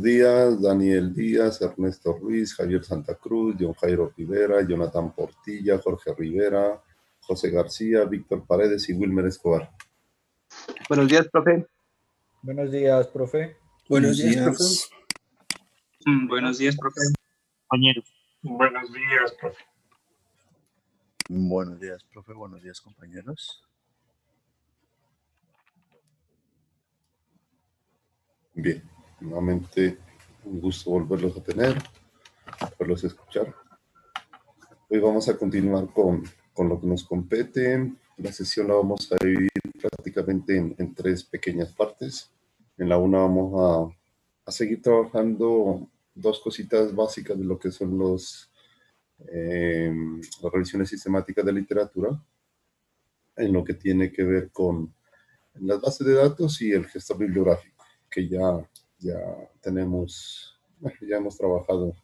Díaz, Daniel Díaz, Ernesto Ruiz, Javier Santa Cruz, John Jairo Rivera, Jonathan Portilla, Jorge Rivera, José García, Víctor Paredes y Wilmer Escobar. Buenos días, profe. Buenos días, profe. Buenos días, profe. Buenos días, profe. Compañeros. Buenos días, profe. Buenos días, profe. Buenos días, compañeros. Bien, nuevamente un gusto volverlos a tener, volverlos a escuchar. Hoy vamos a continuar con lo que nos compete. La sesión la vamos a dividir prácticamente en tres pequeñas partes. En la una vamos a seguir trabajando dos cositas básicas de lo que son las revisiones sistemáticas de literatura, en lo que tiene que ver con las bases de datos y el gestor bibliográfico, que ya tenemos, ya hemos trabajado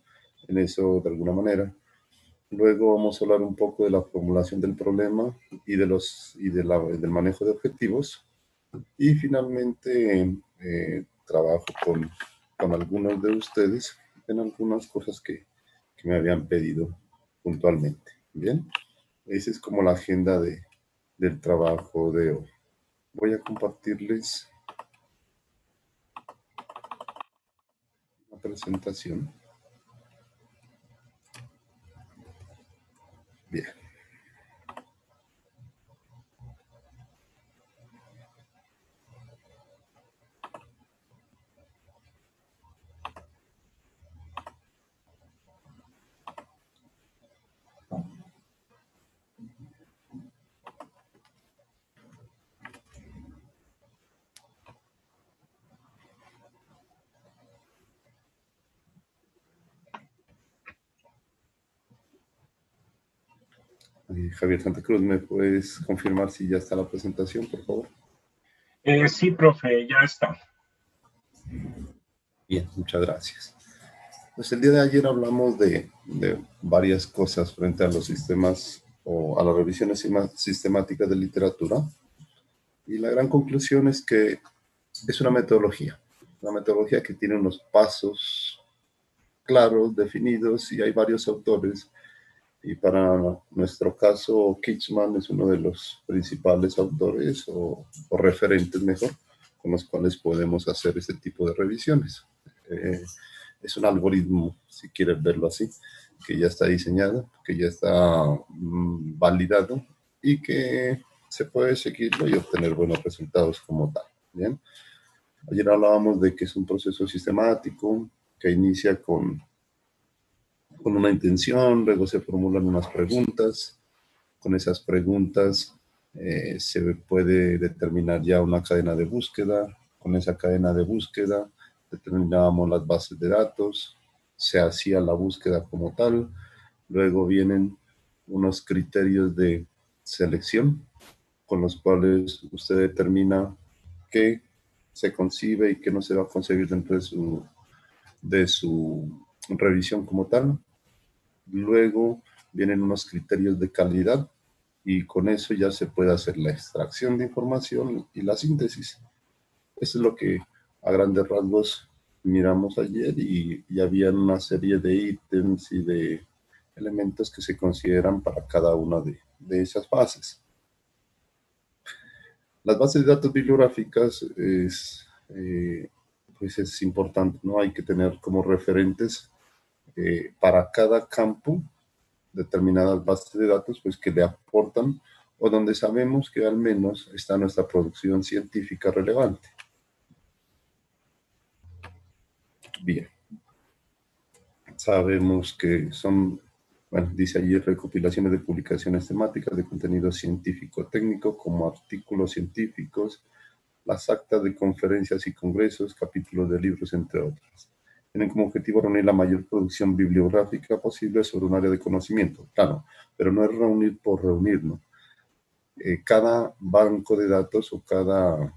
en eso de alguna manera. Luego vamos a hablar un poco de la formulación del problema y del manejo de objetivos. Y finalmente trabajo con algunos de ustedes en algunas cosas que me habían pedido puntualmente. Bien, esa es como la agenda del trabajo de hoy. Voy a compartirles una presentación. Bien. Javier Santa Cruz, ¿me puedes confirmar si ya está la presentación, por favor? Sí, profe, ya está. Bien, muchas gracias. Pues el día de ayer hablamos de varias cosas frente a los sistemas o a las revisiones sistemáticas de literatura, y la gran conclusión es que es una metodología que tiene unos pasos claros, definidos, y hay varios autores. Y para nuestro caso, Kichman es uno de los principales autores o referentes, mejor, con los cuales podemos hacer este tipo de revisiones. Es un algoritmo, si quieres verlo así, que ya está diseñado, que ya está validado y que se puede seguirlo y obtener buenos resultados como tal. Bien. Ayer hablábamos de que es un proceso sistemático que inicia con una intención, luego se formulan unas preguntas. Con esas preguntas se puede determinar ya una cadena de búsqueda. Con esa cadena de búsqueda determinábamos las bases de datos, se hacía la búsqueda como tal, luego vienen unos criterios de selección con los cuales usted determina qué se concibe y qué no se va a concebir dentro de su revisión como tal. Luego vienen unos criterios de calidad y con eso ya se puede hacer la extracción de información y la síntesis. Eso es lo que a grandes rasgos miramos ayer, y había una serie de ítems y de elementos que se consideran para cada una de esas fases. Las bases de datos bibliográficas pues es importante, ¿no? Hay que tener como referentes para cada campo determinadas bases de datos, pues que le aportan o donde sabemos que al menos está nuestra producción científica relevante. Bien. Sabemos que son, bueno, dice allí, recopilaciones de publicaciones temáticas de contenido científico-técnico como artículos científicos, las actas de conferencias y congresos, capítulos de libros, entre otros. Tienen como objetivo reunir la mayor producción bibliográfica posible sobre un área de conocimiento, claro, pero no es reunir por reunir, ¿no? Cada banco de datos o cada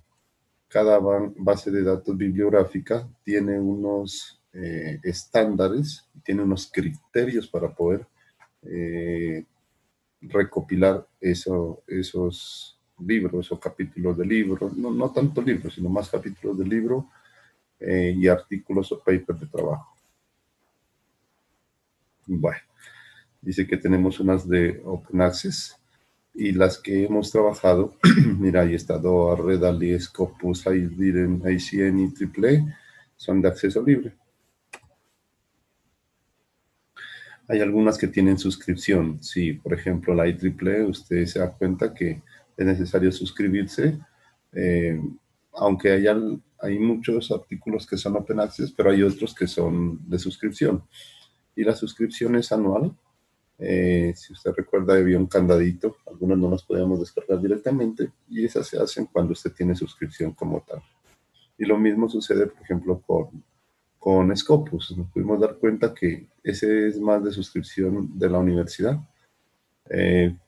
base de datos bibliográfica tiene unos estándares, tiene unos criterios para poder recopilar esos libros o capítulos de libros, no tanto libros, sino más capítulos de libro, y artículos o papers de trabajo. Bueno, dice que tenemos unas de Open Access y las que hemos trabajado, mira, ahí está DOA, Redaly, Scopus, IDIREN, ICN y AAA, son de acceso libre. Hay algunas que tienen suscripción. Si, por ejemplo, la IEEE, usted se da cuenta que es necesario suscribirse, aunque hay muchos artículos que son Open Access, pero hay otros que son de suscripción. Y la suscripción es anual. Si usted recuerda, había un candadito. Algunas no las podíamos descargar directamente y esas se hacen cuando usted tiene suscripción como tal. Y lo mismo sucede, por ejemplo, con Scopus. Nos pudimos dar cuenta que ese es más de suscripción de la universidad.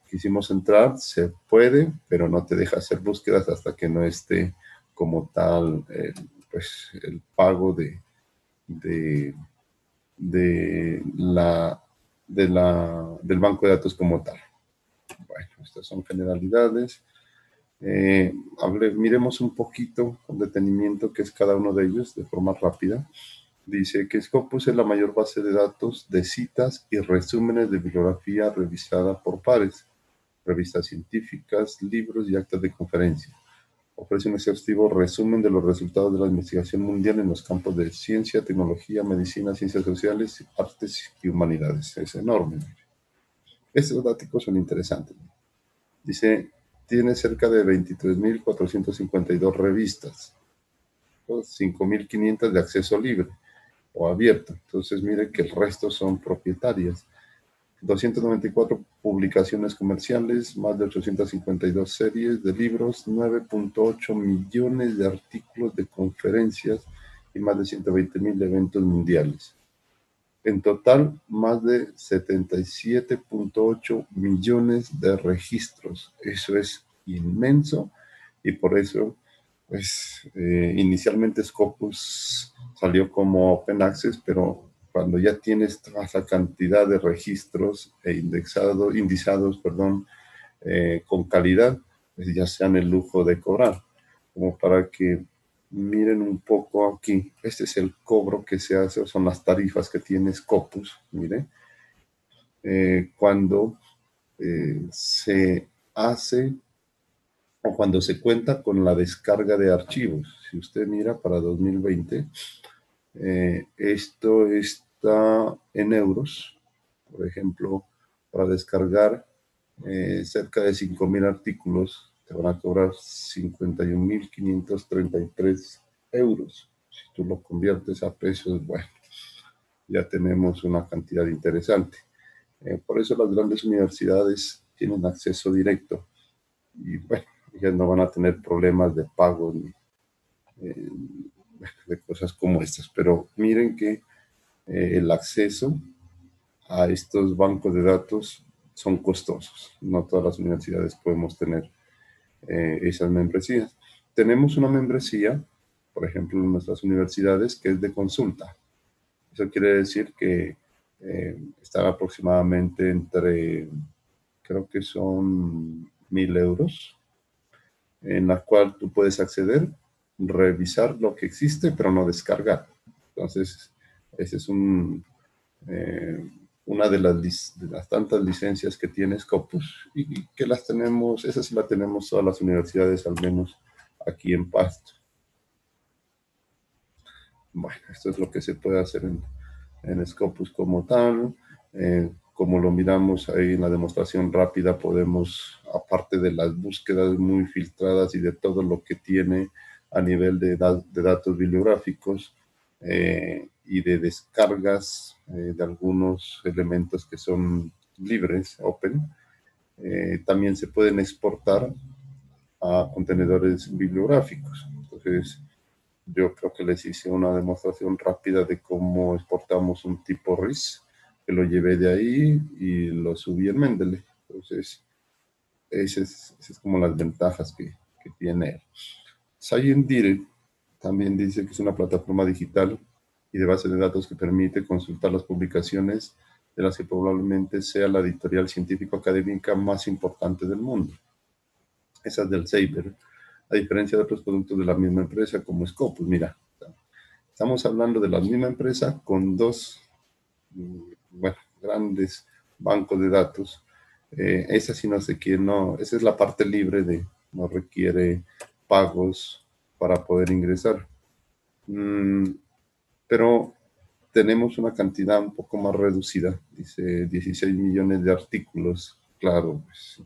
Quisimos entrar, se puede, pero no te deja hacer búsquedas hasta que no esté como tal pues, el pago del banco de datos como tal. Bueno, estas son generalidades. Miremos un poquito con detenimiento qué es cada uno de ellos de forma rápida. Dice que Scopus es la mayor base de datos de citas y resúmenes de bibliografía revisada por pares, revistas científicas, libros y actas de conferencia. Ofrece un exhaustivo resumen de los resultados de la investigación mundial en los campos de ciencia, tecnología, medicina, ciencias sociales, artes y humanidades. Es enorme. Estos datos son interesantes. Dice, tiene cerca de 23.452 revistas, 5.500 de acceso libre o abierto. Entonces, mire que el resto son propietarias. 294 publicaciones comerciales, más de 852 series de libros, 9.8 millones de artículos de conferencias y más de 120.000 eventos mundiales. En total, más de 77.8 millones de registros. Eso es inmenso y por eso, pues, inicialmente Scopus salió como Open Access, pero cuando ya tienes toda esa cantidad de registros indizados, con calidad, pues ya se dan el lujo de cobrar. Como para que miren un poco aquí, este es el cobro que se hace, son las tarifas que tiene Scopus, mire, cuando se hace o cuando se cuenta con la descarga de archivos. Si usted mira para 2020, esto está en euros, por ejemplo, para descargar cerca de 5.000 artículos, te van a cobrar 51.533 euros. Si tú lo conviertes a pesos, bueno, ya tenemos una cantidad interesante. Por eso las grandes universidades tienen acceso directo y bueno, ellas no van a tener problemas de pago ni de cosas como estas. Pero miren que el acceso a estos bancos de datos son costosos. No todas las universidades podemos tener esas membresías. Tenemos una membresía, por ejemplo, en nuestras universidades, que es de consulta. Eso quiere decir que están aproximadamente entre, creo que son 1.000 euros, en la cual tú puedes acceder, revisar lo que existe, pero no descargar. Entonces, ese es una de las tantas licencias que tiene Scopus y que las tenemos, esas sí las tenemos todas las universidades, al menos aquí en Pasto. Bueno, esto es lo que se puede hacer en Scopus como tal. Como lo miramos ahí en la demostración rápida, podemos, aparte de las búsquedas muy filtradas y de todo lo que tiene a nivel de datos bibliográficos y de descargas de algunos elementos que son libres, open, también se pueden exportar a contenedores bibliográficos. Entonces, yo creo que les hice una demostración rápida de cómo exportamos un tipo RIS, que lo llevé de ahí y lo subí en Mendeley. Entonces, esas es como las ventajas que tiene. ScienDire también dice que es una plataforma digital y de base de datos que permite consultar las publicaciones de las que probablemente sea la editorial científico-académica más importante del mundo. Esa es del Saber. A diferencia de otros productos de la misma empresa como Scopus, mira, Estamos hablando de la misma empresa con dos grandes bancos de datos. Esa sí no sé quién, no, esa es la parte libre de, no requiere pagos para poder ingresar. Pero tenemos una cantidad un poco más reducida, dice 16 millones de artículos, claro, pues,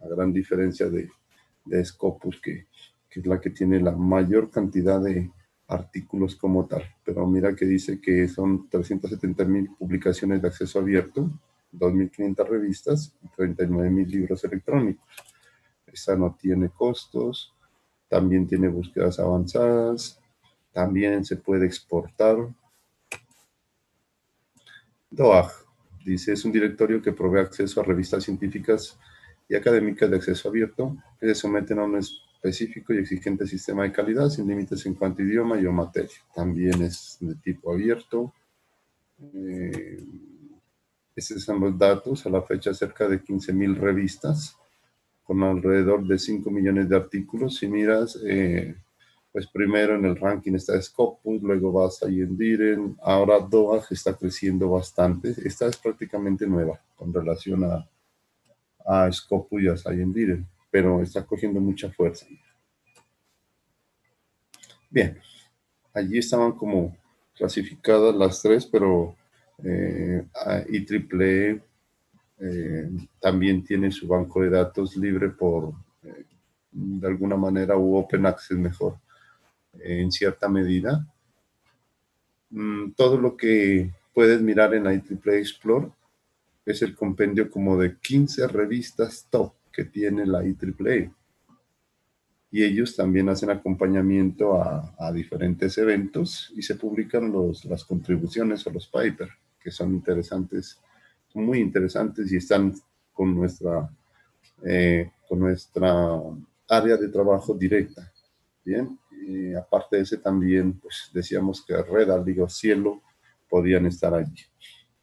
a gran diferencia de Scopus, que es la que tiene la mayor cantidad de artículos como tal. Pero mira que dice que son 370,000 publicaciones de acceso abierto, 2.500 revistas y 39,000 libros electrónicos. Esta no tiene costos, también tiene búsquedas avanzadas, también se puede exportar. DOAJ, dice, es un directorio que provee acceso a revistas científicas y académicas de acceso abierto que se someten a un específico y exigente sistema de calidad sin límites en cuanto a idioma y o materia. También es de tipo abierto. Estos son los datos. A la fecha, cerca de 15,000 revistas con alrededor de 5 millones de artículos. Si miras, pues primero en el ranking está Scopus, luego vas a Yendiren, ahora DOAJ está creciendo bastante. Esta es prácticamente nueva con relación a Scopus y a Yendiren, pero está cogiendo mucha fuerza. Bien, allí estaban como clasificadas las tres, pero IEEE también tiene su banco de datos libre por, de alguna manera, u Open Access mejor, en cierta medida. Todo lo que puedes mirar en la IEEE Explore es el compendio como de 15 revistas top que tiene la IEEE. Y ellos también hacen acompañamiento a diferentes eventos y se publican las contribuciones o los papers, que son interesantes, son muy interesantes y están con nuestra área de trabajo directa. Bien, y aparte de ese también, pues decíamos que Red, Liga Cielo podían estar allí.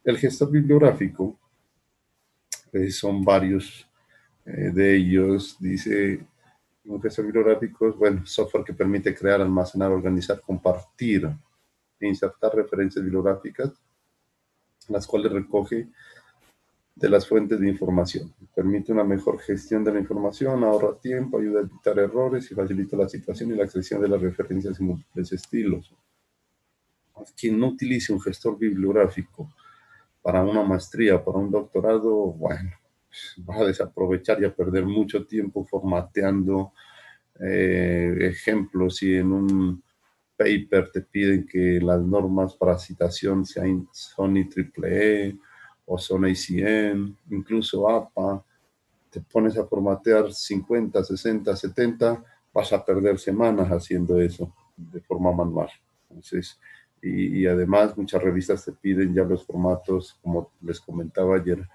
El gestor bibliográfico, son varios de ellos, dice, un gestor bibliográfico es, bueno, software que permite crear, almacenar, organizar, compartir e insertar referencias bibliográficas, las cuales recoge de las fuentes de información. Permite una mejor gestión de la información, ahorra tiempo, ayuda a evitar errores y facilita la situación y la accesión de las referencias en múltiples estilos. Quien no utilice un gestor bibliográfico para una maestría, para un doctorado, bueno, va a desaprovechar y a perder mucho tiempo formateando ejemplos. Y en un paper te piden que las normas para citación son IEEE o son ACM, incluso APA, te pones a formatear 50, 60, 70, vas a perder semanas haciendo eso de forma manual. Entonces, y además muchas revistas te piden ya los formatos, como les comentaba ayer,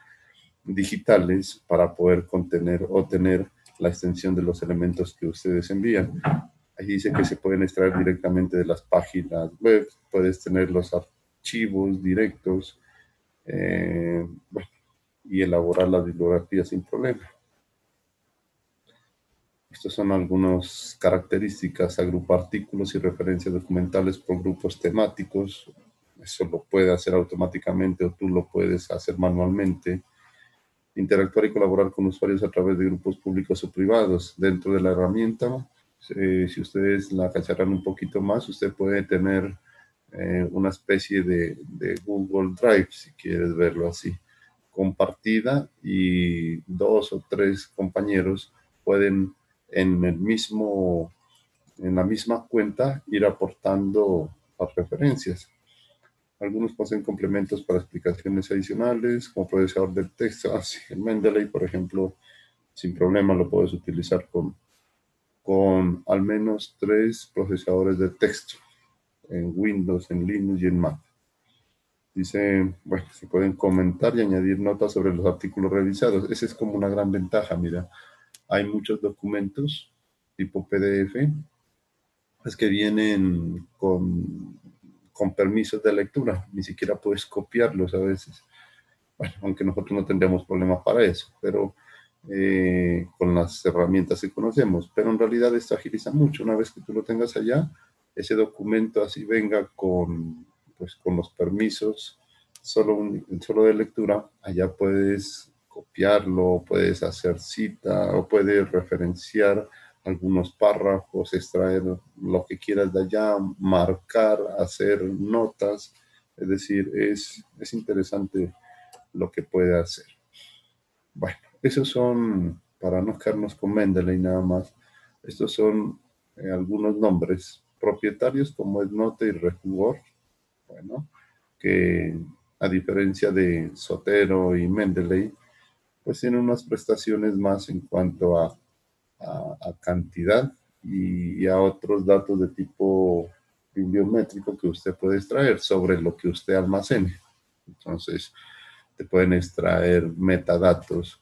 digitales para poder contener o tener la extensión de los elementos que ustedes envían. Ahí dice que se pueden extraer directamente de las páginas web, puedes tener los archivos directos, bueno, y elaborar la bibliografía sin problema. Estas son algunas características: agrupar artículos y referencias documentales por grupos temáticos. Eso lo puede hacer automáticamente o tú lo puedes hacer manualmente. Interactuar y colaborar con usuarios a través de grupos públicos o privados. Dentro de la herramienta, si ustedes la cacharán un poquito más, usted puede tener una especie de Google Drive, si quieres verlo así, compartida, y 2 o 3 compañeros pueden en la misma cuenta ir aportando las referencias. Algunos poseen complementos para explicaciones adicionales, como procesador de texto. Así, el Mendeley, por ejemplo, sin problema lo puedes utilizar con al menos 3 procesadores de texto en Windows, en Linux y en Mac. Dice, bueno, se pueden comentar y añadir notas sobre los artículos revisados. Esa es como una gran ventaja. Mira, hay muchos documentos tipo PDF, pues, que vienen con permisos de lectura. Ni siquiera puedes copiarlos a veces. Bueno, aunque nosotros no tendríamos problemas para eso, pero con las herramientas que conocemos. Pero en realidad esto agiliza mucho. Una vez que tú lo tengas allá, ese documento así venga con, pues, con los permisos solo de lectura, allá puedes copiarlo, puedes hacer cita o puedes referenciar algunos párrafos, extraer lo que quieras de allá, marcar, hacer notas. Es decir, es interesante lo que puede hacer. Bueno, esos son, para no quedarnos con Mendeley nada más, estos son algunos nombres propietarios como EndNote y RefWord, bueno, que a diferencia de Zotero y Mendeley, pues tienen unas prestaciones más en cuanto a cantidad y a otros datos de tipo bibliométrico que usted puede extraer sobre lo que usted almacene. Entonces, te pueden extraer metadatos,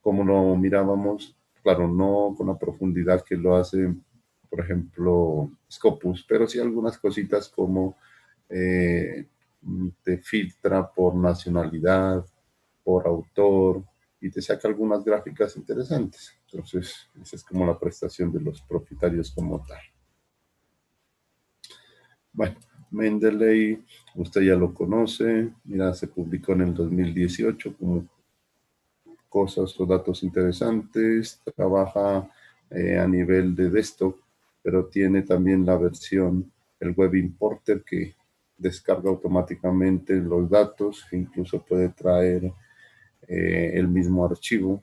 como lo mirábamos, claro, no con la profundidad que lo hace, por ejemplo, Scopus, pero sí algunas cositas como eh, te filtra por nacionalidad, por autor, y te saca algunas gráficas interesantes. Entonces, esa es como la prestación de los propietarios como tal. Bueno, Mendeley, usted ya lo conoce, mira, se publicó en el 2018 como cosas o datos interesantes, trabaja a nivel de desktop, pero tiene también la versión, el Web Importer que descarga automáticamente los datos, incluso puede traer el mismo archivo.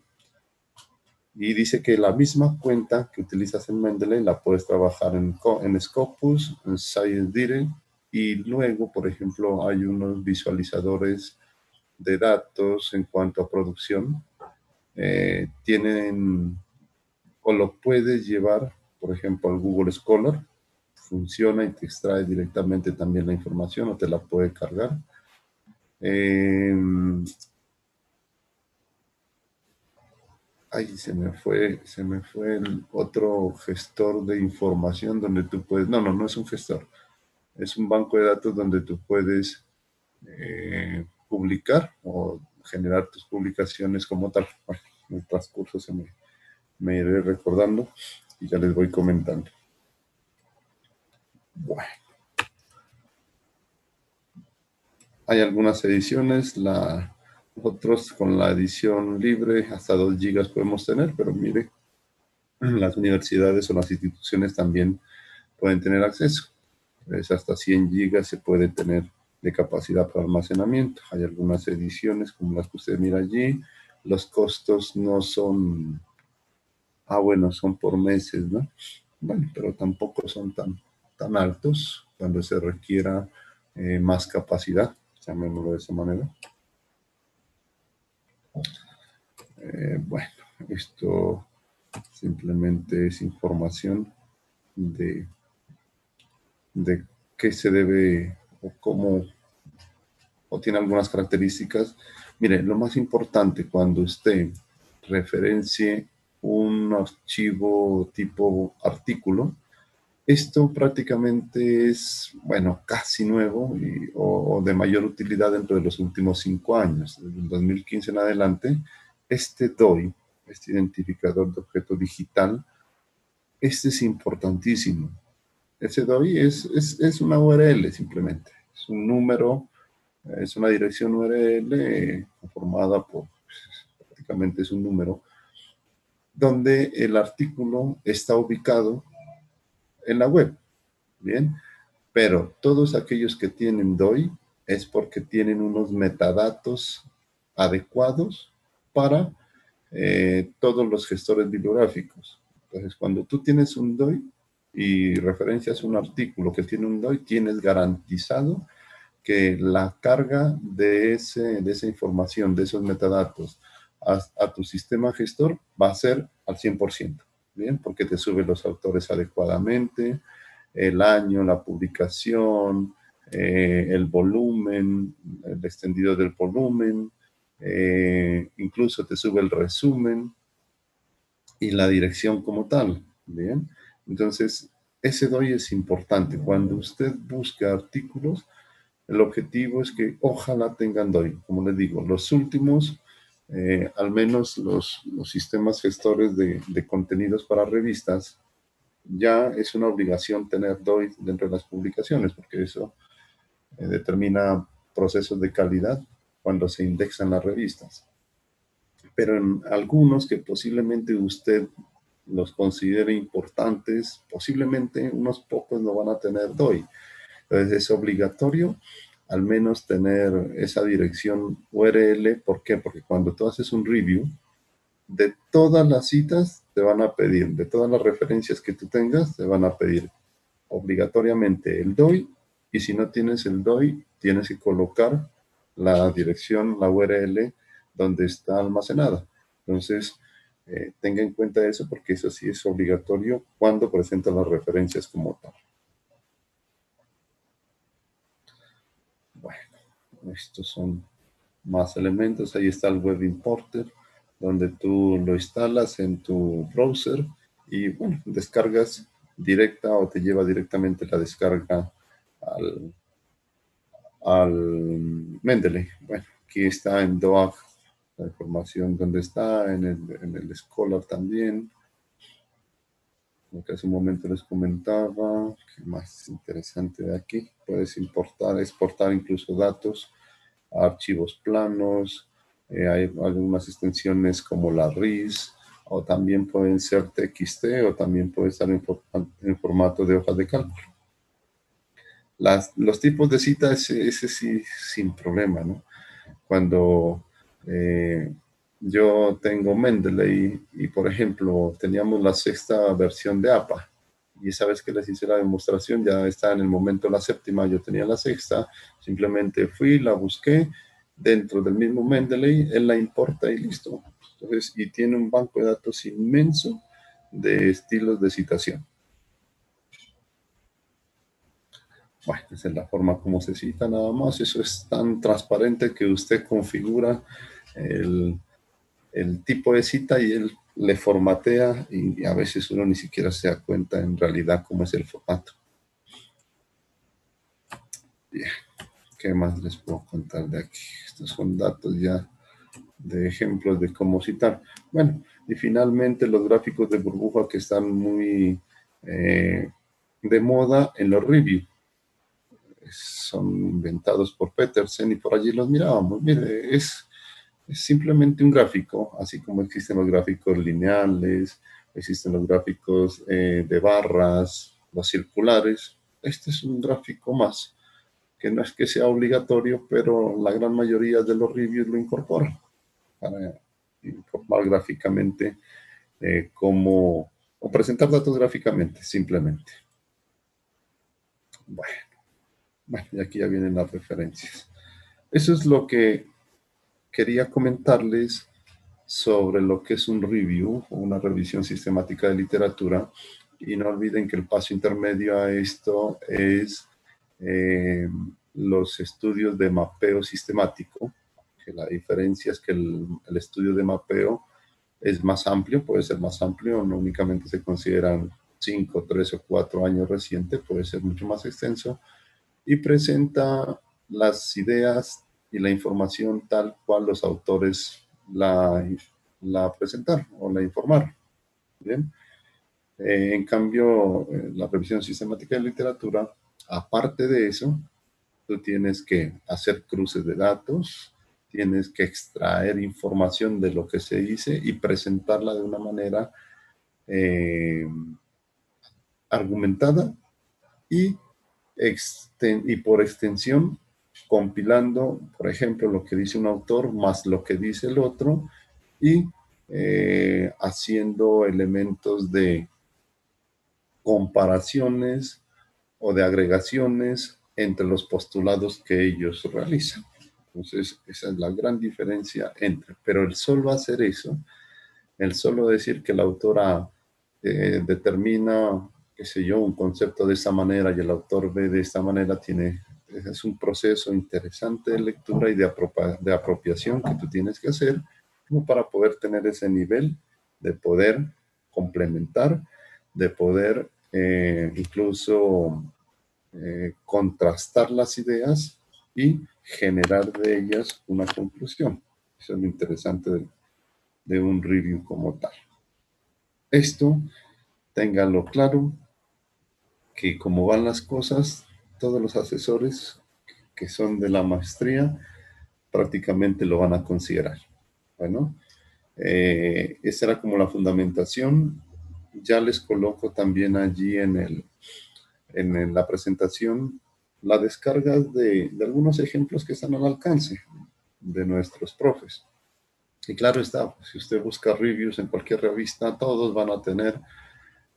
Y dice que la misma cuenta que utilizas en Mendeley la puedes trabajar en Scopus, en ScienceDirect, y luego, por ejemplo, hay unos visualizadores de datos en cuanto a producción. Tienen o lo puedes llevar, por ejemplo, al Google Scholar, funciona y te extrae directamente también la información o te la puede cargar. Ay, se me fue el otro gestor de información donde tú puedes, no es un gestor, es un banco de datos donde tú puedes publicar o generar tus publicaciones como tal. Bueno, en el transcurso me iré recordando y ya les voy comentando. Bueno, hay algunas ediciones, nosotros con la edición libre hasta 2 gigas podemos tener, pero mire, las universidades o las instituciones también pueden tener acceso. Es hasta 100 gigas se puede tener de capacidad para almacenamiento. Hay algunas ediciones como las que usted mira allí. Los costos no son, bueno, son por meses, ¿no? Bueno, pero tampoco son tan altos cuando se requiera más capacidad, llamémoslo de esa manera. Bueno, esto simplemente es información de qué se debe o cómo, o tiene algunas características. Mire, lo más importante cuando usted referencie un archivo tipo artículo, esto prácticamente es, bueno, casi nuevo o de mayor utilidad dentro de los últimos 5 años. Desde el 2015 en adelante, este DOI, este identificador de objeto digital, este es importantísimo. Ese DOI es una URL simplemente, es un número, es una dirección URL conformada por, pues, prácticamente es un número, donde el artículo está ubicado en la web. Bien, pero todos aquellos que tienen DOI es porque tienen unos metadatos adecuados para todos los gestores bibliográficos. Entonces, cuando tú tienes un DOI y referencias un artículo que tiene un DOI, tienes garantizado que la carga de esa información, de esos metadatos a tu sistema gestor va a ser al 100%, ¿bien? Porque te sube los autores adecuadamente, el año, la publicación, el volumen, el extendido del volumen, incluso te sube el resumen y la dirección como tal, ¿bien? Entonces, ese DOI es importante. Cuando usted busca artículos, el objetivo es que ojalá tengan DOI. Como les digo, los últimos, al menos los sistemas gestores de contenidos para revistas, ya es una obligación tener DOI dentro de las publicaciones, porque eso determina procesos de calidad cuando se indexan las revistas. Pero en algunos que posiblemente usted los considere importantes, posiblemente unos pocos no van a tener DOI. Entonces es obligatorio al menos tener esa dirección URL. ¿Por qué? Porque cuando tú haces un review, de todas las citas te van a pedir, de todas las referencias que tú tengas, te van a pedir obligatoriamente el DOI, y si no tienes el DOI, tienes que colocar la dirección, la URL, donde está almacenada. Entonces, tenga en cuenta eso, porque eso sí es obligatorio cuando presenta las referencias como tal. Bueno, estos son más elementos. Ahí está el Web Importer, donde tú lo instalas en tu browser y, bueno, descargas directa o te lleva directamente la descarga al Mendeley. Bueno, aquí está en DOAG la información donde está, en el Scholar también. Lo que hace un momento les comentaba, ¿qué más interesante de aquí? Puedes importar, exportar incluso datos a archivos planos. Hay algunas extensiones como la RIS, o también pueden ser TXT, o también puede estar en formato de hojas de cálculo. Los tipos de cita, ese sí, sin problema, ¿no? Cuando yo tengo Mendeley y, por ejemplo, teníamos la 6ª versión de APA, y esa vez que les hice la demostración ya está en el momento la 7ª, yo tenía la 6ª, simplemente fui, la busqué dentro del mismo Mendeley, él la importa y listo. Entonces, y tiene un banco de datos inmenso de estilos de citación. Bueno, esa es la forma como se cita nada más. Eso es tan transparente que usted configura el tipo de cita y él le formatea, y a veces uno ni siquiera se da cuenta en realidad cómo es el formato. Bien, ¿qué más les puedo contar de aquí? Estos son datos ya de ejemplos de cómo citar. Bueno, y finalmente los gráficos de burbuja que están muy de moda en los reviews. Son inventados por Petersen y por allí los mirábamos. Mire, es simplemente un gráfico, así como existen los gráficos lineales, existen los gráficos de barras, los circulares. Este es un gráfico más, que no es que sea obligatorio, pero la gran mayoría de los reviews lo incorporan para informar gráficamente o presentar datos gráficamente, simplemente. Bueno, y aquí ya vienen las referencias. Eso es lo que quería comentarles sobre lo que es un review o una revisión sistemática de literatura. Y no olviden que el paso intermedio a esto es los estudios de mapeo sistemático, que la diferencia es que el estudio de mapeo es más amplio, puede ser más amplio, no únicamente se consideran 5, 3 o 4 años recientes, puede ser mucho más extenso, y presenta las ideas y la información tal cual los autores la presentaron o la informaron. Bien. En cambio, la revisión sistemática de literatura, aparte de eso, tú tienes que hacer cruces de datos, tienes que extraer información de lo que se dice y presentarla de una manera argumentada y por extensión, compilando, por ejemplo, lo que dice un autor más lo que dice el otro, y haciendo elementos de comparaciones o de agregaciones entre los postulados que ellos realizan. Entonces, esa es la gran diferencia pero el solo hacer eso, el solo decir que la autora determina, qué sé yo, un concepto de esta manera y el autor ve de esta manera, es un proceso interesante de lectura y de apropiación que tú tienes que hacer como para poder tener ese nivel de poder complementar, de poder incluso contrastar las ideas y generar de ellas una conclusión. Eso es lo interesante de un review como tal. Esto ténganlo claro, que como van las cosas, todos los asesores que son de la maestría prácticamente lo van a considerar. Bueno, esa era como la fundamentación. Ya les coloco también allí en la presentación la descarga de algunos ejemplos que están al alcance de nuestros profes. Y claro está, si usted busca reviews en cualquier revista, todos van a tener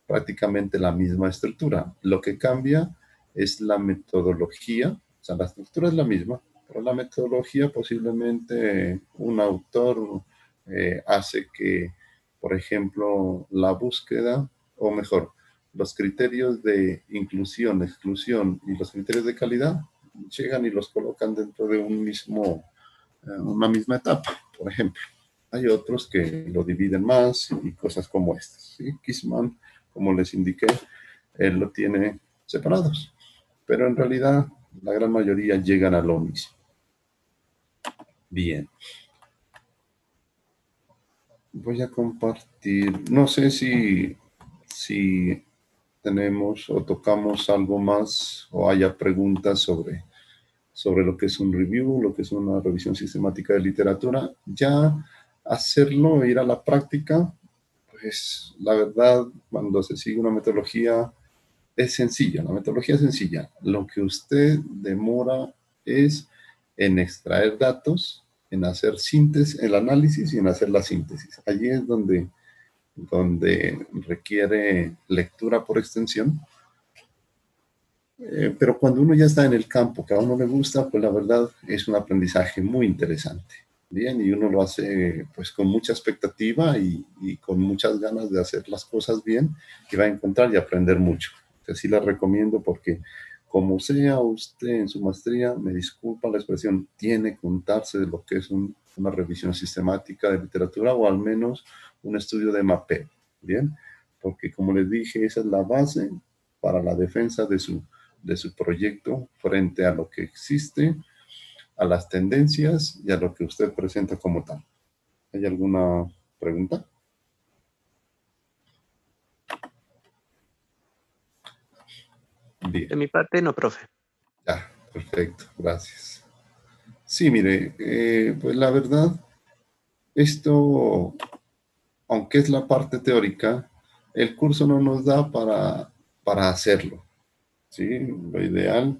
prácticamente la misma estructura. Lo que cambia es la metodología, o sea, la estructura es la misma, pero la metodología posiblemente un autor hace que, por ejemplo, la búsqueda, o mejor, los criterios de inclusión, exclusión y los criterios de calidad llegan y los colocan dentro de una misma etapa, por ejemplo. Hay otros que lo dividen más y cosas como estas. ¿Sí? Kissman, como les indiqué, él lo tiene separados, pero en realidad la gran mayoría llegan a lo mismo. Bien. Voy a compartir, no sé si tenemos o tocamos algo más o haya preguntas sobre lo que es un review, lo que es una revisión sistemática de literatura. Ya hacerlo, ir a la práctica, pues la verdad, cuando se sigue una metodología es sencilla, la metodología es sencilla. Lo que usted demora es en extraer datos, en hacer síntesis, el análisis y en hacer la síntesis. Allí es donde requiere lectura por extensión. Pero cuando uno ya está en el campo que a uno le gusta, pues la verdad es un aprendizaje muy interesante. Bien, y uno lo hace pues con mucha expectativa y con muchas ganas de hacer las cosas bien y va a encontrar y aprender mucho. Así la recomiendo porque como sea usted en su maestría, me disculpa la expresión, tiene que untarse de lo que es una revisión sistemática de literatura o al menos un estudio de mapeo. Bien, porque como les dije, esa es la base para la defensa de su proyecto frente a lo que existe, a las tendencias y a lo que usted presenta como tal. ¿Hay alguna pregunta? Bien, De mi parte, no, profe. ya, perfecto, gracias. Sí, mire, pues la verdad, esto, aunque es la parte teórica, el curso no nos da para hacerlo, ¿sí? Lo ideal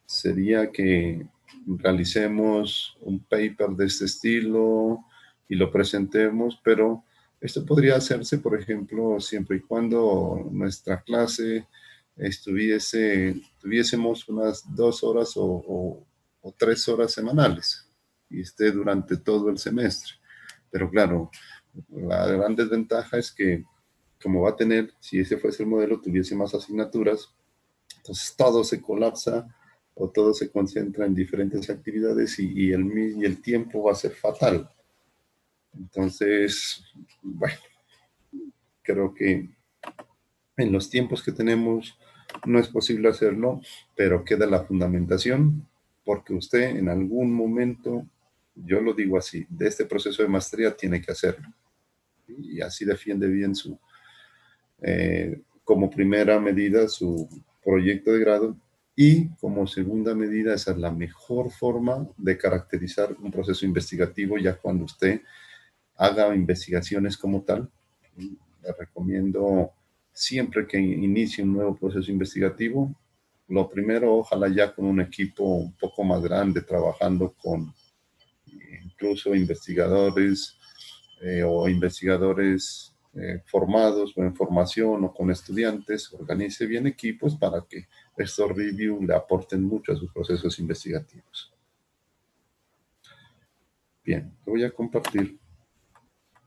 sería que realicemos un paper de este estilo y lo presentemos, pero esto podría hacerse, por ejemplo, siempre y cuando nuestra clase tuviésemos unas 2 horas o 3 horas semanales y esté durante todo el semestre. Pero claro, la gran desventaja es que como va a tener, si ese fuese el modelo, tuviese más asignaturas, entonces todo se colapsa o todo se concentra en diferentes actividades y el tiempo va a ser fatal. Entonces, bueno, creo que en los tiempos que tenemos no es posible hacerlo, pero queda la fundamentación porque usted en algún momento, yo lo digo así, de este proceso de maestría tiene que hacerlo. Y así defiende bien como primera medida su proyecto de grado y como segunda medida esa es la mejor forma de caracterizar un proceso investigativo ya cuando usted haga investigaciones como tal. Le recomiendo siempre que inicie un nuevo proceso investigativo, lo primero ojalá ya con un equipo un poco más grande, trabajando con incluso investigadores o investigadores formados o en formación o con estudiantes, organice bien equipos para que estos reviews le aporten mucho a sus procesos investigativos. Bien, lo voy a compartir.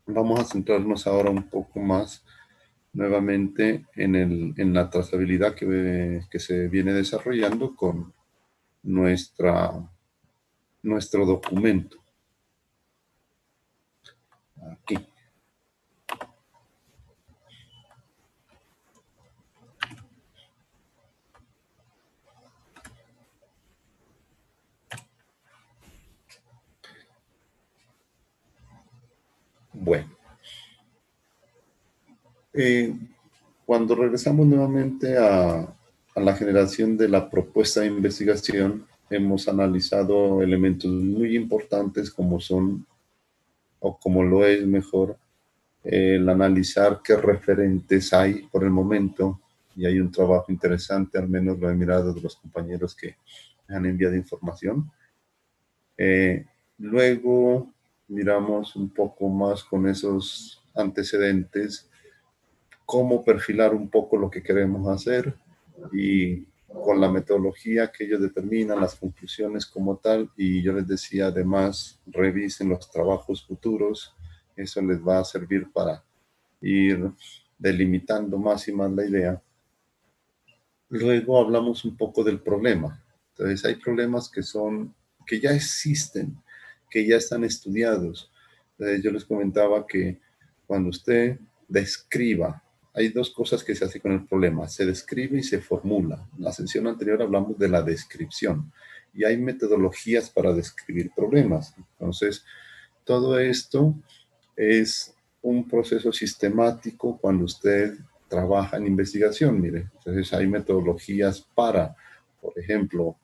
Vamos a centrarnos ahora un poco más nuevamente en la trazabilidad que se viene desarrollando con nuestro documento. Aquí. Bueno, Cuando regresamos nuevamente a la generación de la propuesta de investigación, hemos analizado elementos muy importantes como son, o como lo es mejor, el analizar qué referentes hay por el momento, y hay un trabajo interesante, al menos lo he mirado de los compañeros que me han enviado información. Luego miramos un poco más con esos antecedentes cómo perfilar un poco lo que queremos hacer, y con la metodología que ellos determinan, las conclusiones como tal, y yo les decía además, revisen los trabajos futuros, eso les va a servir para ir delimitando más y más la idea. Luego hablamos un poco del problema. Entonces hay problemas que ya existen, que ya están estudiados. Yo les comentaba que cuando usted describa, hay dos cosas que se hace con el problema: se describe y se formula. En la sesión anterior hablamos de la descripción y hay metodologías para describir problemas. Entonces, todo esto es un proceso sistemático cuando usted trabaja en investigación, mire. Entonces hay metodologías para, por ejemplo,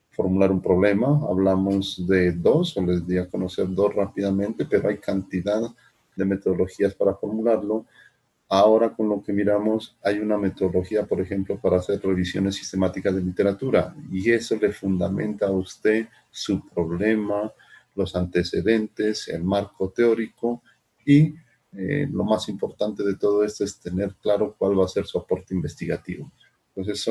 formular un problema. Hablamos de dos, o les di a conocer dos rápidamente, pero hay cantidad de metodologías para formularlo. Ahora con lo que miramos, hay una metodología, por ejemplo, para hacer revisiones sistemáticas de literatura, y eso le fundamenta a usted su problema, los antecedentes, el marco teórico, y lo más importante de todo esto es tener claro cuál va a ser su aporte investigativo. Entonces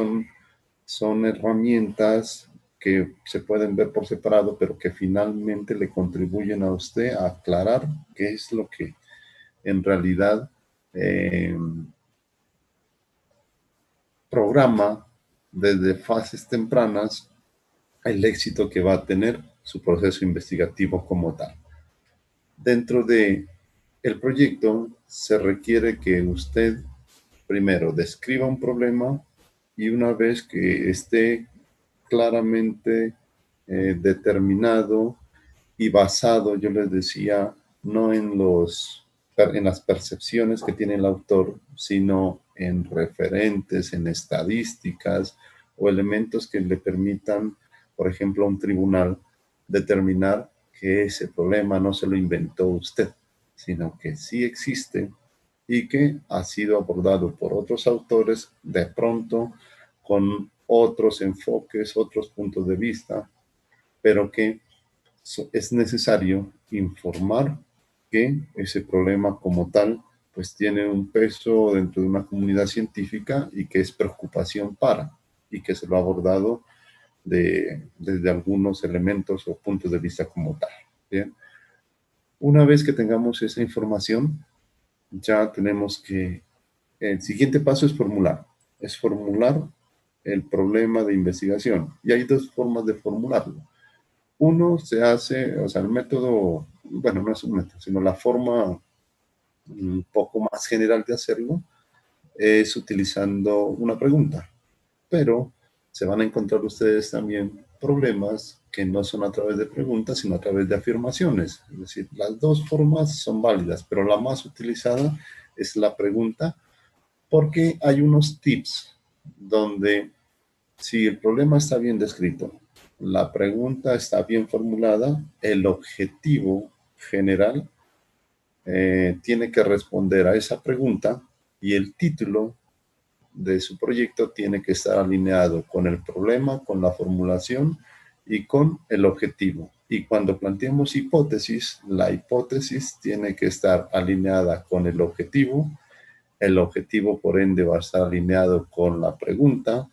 son herramientas que se pueden ver por separado, pero que finalmente le contribuyen a usted a aclarar qué es lo que en realidad programa desde fases tempranas el éxito que va a tener su proceso investigativo como tal. Dentro de el proyecto se requiere que usted primero describa un problema, y una vez que esté claramente determinado y basado, yo les decía, no en las percepciones que tiene el autor, sino en referentes, en estadísticas o elementos que le permitan, por ejemplo, a un tribunal determinar que ese problema no se lo inventó usted, sino que sí existe y que ha sido abordado por otros autores, de pronto con otros enfoques, otros puntos de vista, pero que es necesario informar que ese problema como tal pues tiene un peso dentro de una comunidad científica y que es preocupación y que se lo ha abordado desde algunos elementos o puntos de vista como tal. ¿Bien? Una vez que tengamos esa información, ya tenemos que, el siguiente paso es formular el problema de investigación, y hay dos formas de formularlo. Uno se hace, o sea, el método, bueno, no es un método, sino la forma un poco más general de hacerlo es utilizando una pregunta, pero se van a encontrar ustedes también problemas que no son a través de preguntas, sino a través de afirmaciones. Es decir, las dos formas son válidas, pero la más utilizada es la pregunta, porque hay unos tips donde, si el problema está bien descrito, la pregunta está bien formulada, el objetivo general tiene que responder a esa pregunta, y el título de su proyecto tiene que estar alineado con el problema, con la formulación y con el objetivo. Y cuando planteemos hipótesis, la hipótesis tiene que estar alineada con el objetivo por ende va a estar alineado con la pregunta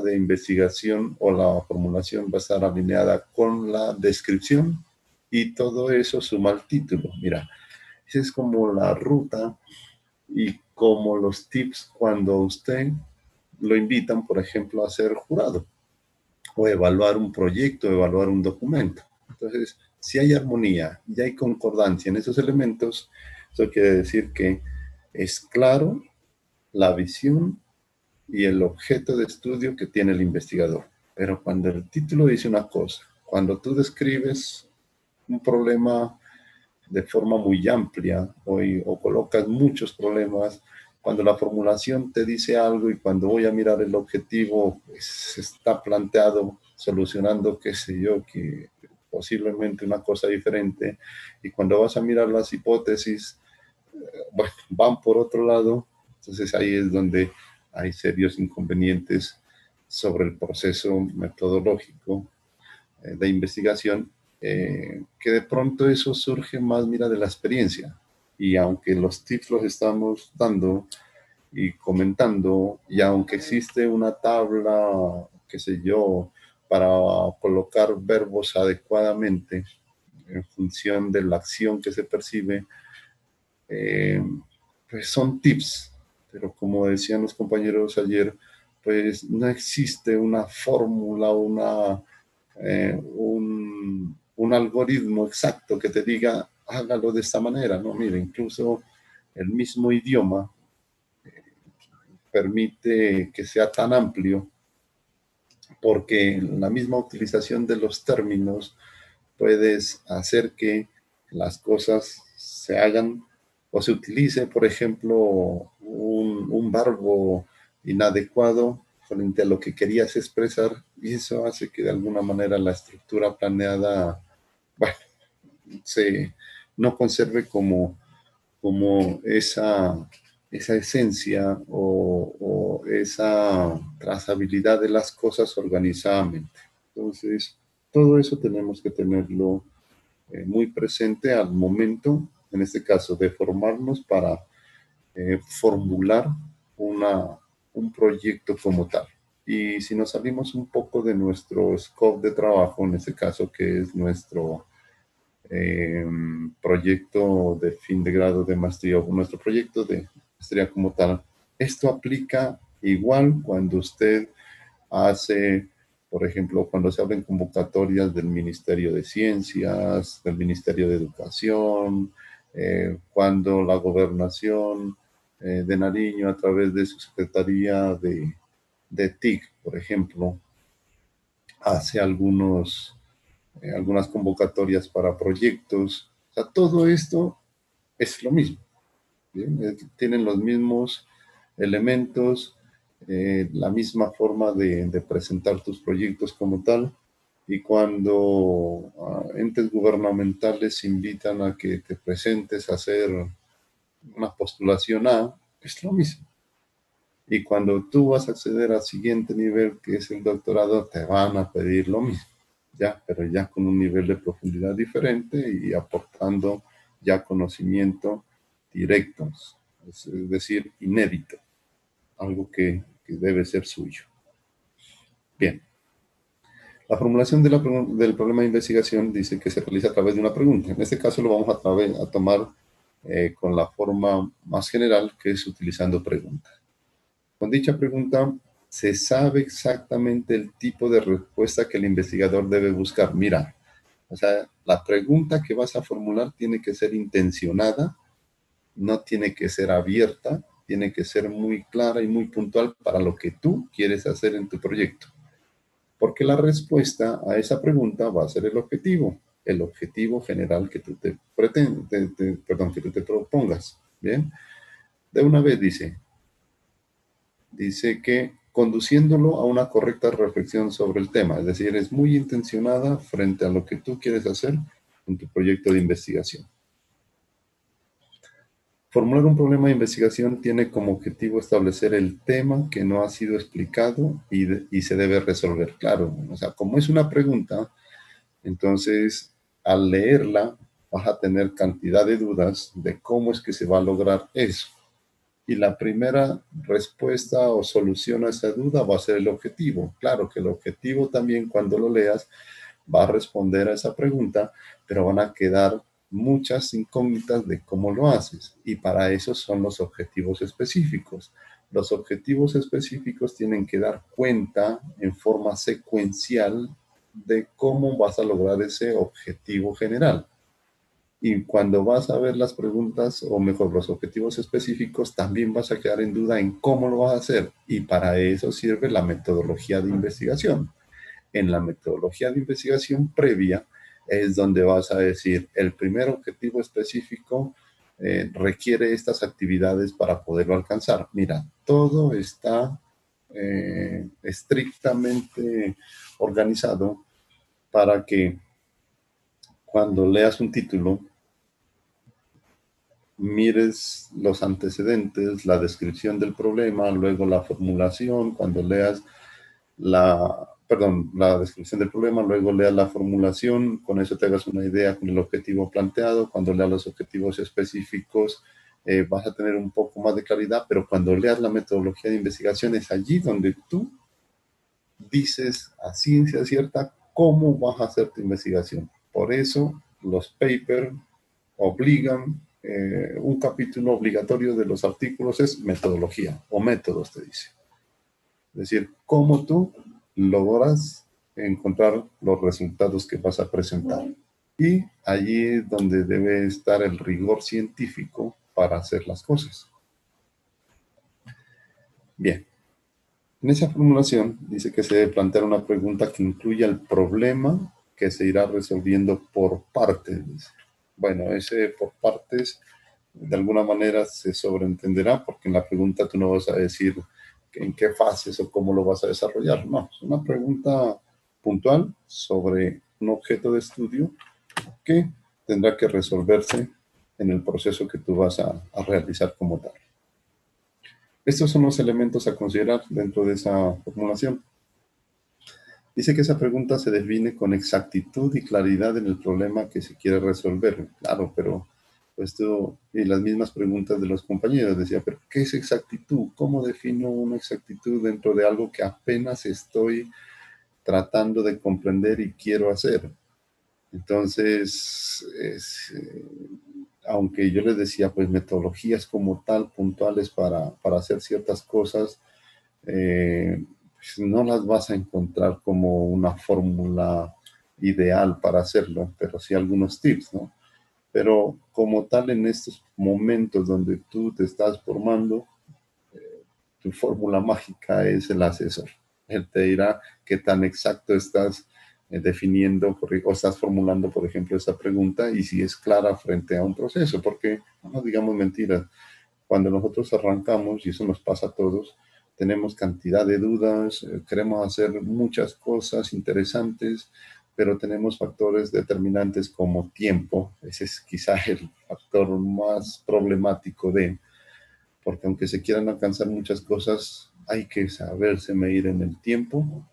de investigación o la formulación va a estar alineada con la descripción, y todo eso suma al título. Mira, esa es como la ruta y como los tips cuando usted lo invitan, por ejemplo, a ser jurado o evaluar un proyecto, evaluar un documento. Entonces, si hay armonía y hay concordancia en esos elementos, eso quiere decir que es claro la visión y el objeto de estudio que tiene el investigador. Pero cuando el título dice una cosa, cuando tú describes un problema de forma muy amplia o colocas muchos problemas, cuando la formulación te dice algo y cuando voy a mirar el objetivo, pues está planteado solucionando, qué sé yo, que posiblemente una cosa diferente, y cuando vas a mirar las hipótesis, bueno, van por otro lado. Entonces ahí es donde hay serios inconvenientes sobre el proceso metodológico de investigación, que de pronto eso surge más, mira, de la experiencia. Y aunque los tips los estamos dando y comentando, y aunque existe una tabla, qué sé yo, para colocar verbos adecuadamente en función de la acción que se percibe, eh, pues son tips, pero como decían los compañeros ayer, pues no existe una fórmula, un algoritmo exacto que te diga, hágalo de esta manera, ¿no? Mira, incluso el mismo idioma permite que sea tan amplio porque la misma utilización de los términos puedes hacer que las cosas se hagan o se utilice, por ejemplo, un verbo inadecuado frente a lo que querías expresar, y eso hace que de alguna manera la estructura planeada, bueno, se no conserve como esa esencia o esa trazabilidad de las cosas organizadamente. Entonces, todo eso tenemos que tenerlo muy presente al momento, en este caso, de formarnos para formular un proyecto como tal. Y si nos salimos un poco de nuestro scope de trabajo, en este caso, que es nuestro proyecto de fin de grado de maestría o nuestro proyecto de maestría como tal, esto aplica igual cuando usted hace, por ejemplo, cuando se abren convocatorias del Ministerio de Ciencias, del Ministerio de Educación, cuando la gobernación de Nariño, a través de su Secretaría de TIC, por ejemplo, hace algunas convocatorias para proyectos. O sea, todo esto es lo mismo. ¿Bien? Tienen los mismos elementos, la misma forma de presentar tus proyectos como tal. Y cuando entes gubernamentales invitan a que te presentes a hacer una postulación A, es lo mismo. Y cuando tú vas a acceder al siguiente nivel, que es el doctorado, te van a pedir lo mismo, ya, pero ya con un nivel de profundidad diferente y aportando ya conocimiento directo, es decir, inédito, algo que debe ser suyo. Bien. La formulación del problema de investigación dice que se realiza a través de una pregunta. En este caso lo vamos a tomar con la forma más general, que es utilizando preguntas. Con dicha pregunta se sabe exactamente el tipo de respuesta que el investigador debe buscar. Mira, o sea, la pregunta que vas a formular tiene que ser intencionada, no tiene que ser abierta, tiene que ser muy clara y muy puntual para lo que tú quieres hacer en tu proyecto. Porque la respuesta a esa pregunta va a ser el objetivo general que tú te propongas. Bien, de una vez dice que conduciéndolo a una correcta reflexión sobre el tema, es decir, es muy intencionada frente a lo que tú quieres hacer en tu proyecto de investigación. Formular un problema de investigación tiene como objetivo establecer el tema que no ha sido explicado y se debe resolver. Claro, o sea, como es una pregunta, entonces al leerla vas a tener cantidad de dudas de cómo es que se va a lograr eso. Y la primera respuesta o solución a esa duda va a ser el objetivo. Claro que el objetivo también, cuando lo leas, va a responder a esa pregunta, pero van a quedar muchas incógnitas de cómo lo haces. Y para eso son los objetivos específicos. Los objetivos específicos tienen que dar cuenta en forma secuencial de cómo vas a lograr ese objetivo general. Y cuando vas a ver las preguntas, o mejor, los objetivos específicos, también vas a quedar en duda en cómo lo vas a hacer. Y para eso sirve la metodología de investigación. En la metodología de investigación previa es donde vas a decir, el primer objetivo específico requiere estas actividades para poderlo alcanzar. Mira, todo está estrictamente organizado para que cuando leas un título, mires los antecedentes, la descripción del problema, luego la formulación, cuando leas la descripción del problema, luego leas la formulación, con eso te hagas una idea con el objetivo planteado, cuando leas los objetivos específicos vas a tener un poco más de claridad, pero cuando leas la metodología de investigación es allí donde tú dices a ciencia cierta cómo vas a hacer tu investigación. Por eso los papers obligan, un capítulo obligatorio de los artículos es metodología o métodos, te dice. Es decir, cómo tú logras encontrar los resultados que vas a presentar. Y allí es donde debe estar el rigor científico para hacer las cosas. Bien. En esa formulación dice que se debe plantear una pregunta que incluya el problema que se irá resolviendo por partes. Dice. Bueno, ese por partes de alguna manera se sobreentenderá porque en la pregunta tú no vas a decir en qué fases o cómo lo vas a desarrollar. No, es una pregunta puntual sobre un objeto de estudio que tendrá que resolverse en el proceso que tú vas a realizar como tal. Estos son los elementos a considerar dentro de esa formulación. Dice que esa pregunta se define con exactitud y claridad en el problema que se quiere resolver. Claro, pero esto y las mismas preguntas de los compañeros decía, pero ¿qué es exactitud? ¿Cómo defino una exactitud dentro de algo que apenas estoy tratando de comprender y quiero hacer? Entonces, aunque yo les decía, pues metodologías como tal, puntuales para hacer ciertas cosas, pues no las vas a encontrar como una fórmula ideal para hacerlo, pero sí algunos tips, ¿no? Pero como tal, en estos momentos donde tú te estás formando, tu fórmula mágica es el asesor. Él te dirá qué tan exacto estás definiendo o estás formulando, por ejemplo, esa pregunta y si es clara frente a un proceso, porque no digamos mentiras, cuando nosotros arrancamos, y eso nos pasa a todos, tenemos cantidad de dudas, queremos hacer muchas cosas interesantes, pero tenemos factores determinantes como tiempo, ese es quizá el factor más problemático porque aunque se quieran alcanzar muchas cosas, hay que saberse medir en el tiempo.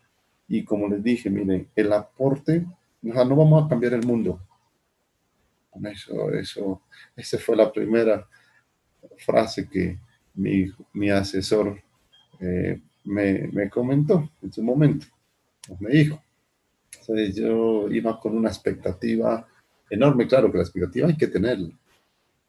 Y como les dije, miren, el aporte, o sea, no vamos a cambiar el mundo. Con esa fue la primera frase que mi asesor me comentó en su momento, me dijo. Entonces yo iba con una expectativa enorme, claro que la expectativa hay que tenerla,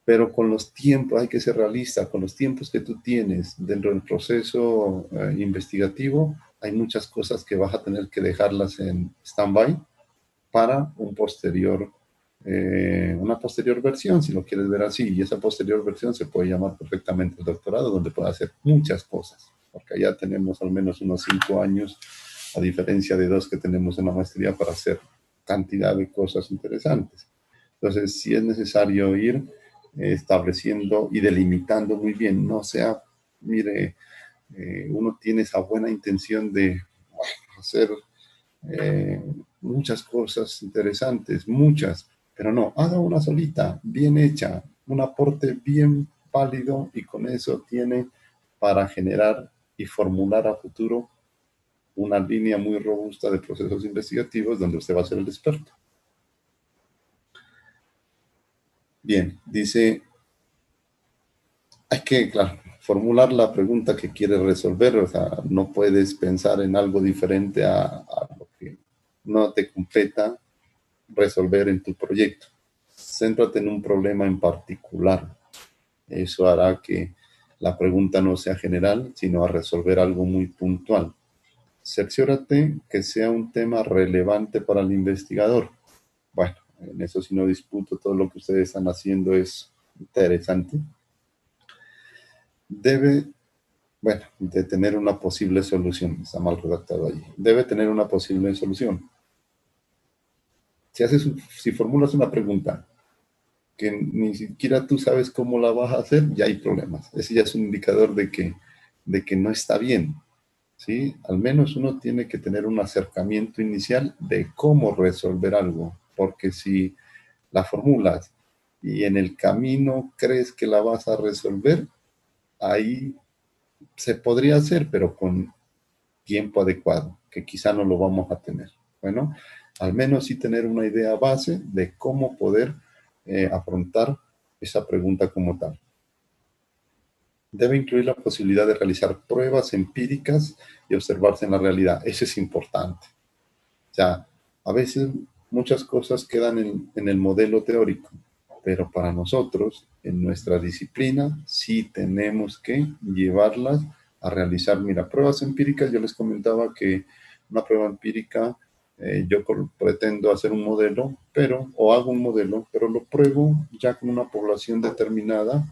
pero con los tiempos, hay que ser realista, con los tiempos que tú tienes dentro del proceso investigativo, hay muchas cosas que vas a tener que dejarlas en stand-by para una posterior versión, si lo quieres ver así, y esa posterior versión se puede llamar perfectamente el doctorado, donde puede hacer muchas cosas, porque allá tenemos al menos unos 5 años, a diferencia de 2 que tenemos en la maestría para hacer cantidad de cosas interesantes. Entonces, sí es necesario ir estableciendo y delimitando muy bien, no sea, mire, uno tiene esa buena intención de hacer muchas cosas interesantes, muchas, pero no, haga una solita, bien hecha, un aporte bien válido y con eso tiene para generar y formular a futuro una línea muy robusta de procesos investigativos donde usted va a ser el experto. Bien, dice, hay que, claro, formular la pregunta que quieres resolver, o sea, no puedes pensar en algo diferente a lo que no te completa resolver en tu proyecto. Céntrate en un problema en particular. Eso hará que la pregunta no sea general, sino a resolver algo muy puntual. Cerciórate que sea un tema relevante para el investigador. Bueno, en eso sí no disputo, todo lo que ustedes están haciendo es interesante. Debe de tener una posible solución. Está mal redactado allí. Debe tener una posible solución. Si formulas una pregunta que ni siquiera tú sabes cómo la vas a hacer, ya hay problemas. Ese ya es un indicador de que no está bien, ¿sí? Al menos uno tiene que tener un acercamiento inicial de cómo resolver algo, porque si la formulas y en el camino crees que la vas a resolver, ahí se podría hacer, pero con tiempo adecuado, que quizá no lo vamos a tener. Bueno, al menos sí tener una idea base de cómo poder afrontar esa pregunta como tal. Debe incluir la posibilidad de realizar pruebas empíricas y observarse en la realidad. Eso es importante. O sea, a veces muchas cosas quedan en el modelo teórico, pero para nosotros, en nuestra disciplina, sí tenemos que llevarlas a realizar. Mira, pruebas empíricas, yo les comentaba que una prueba empírica, yo pretendo hacer un modelo, o hago un modelo, pero lo pruebo ya con una población determinada,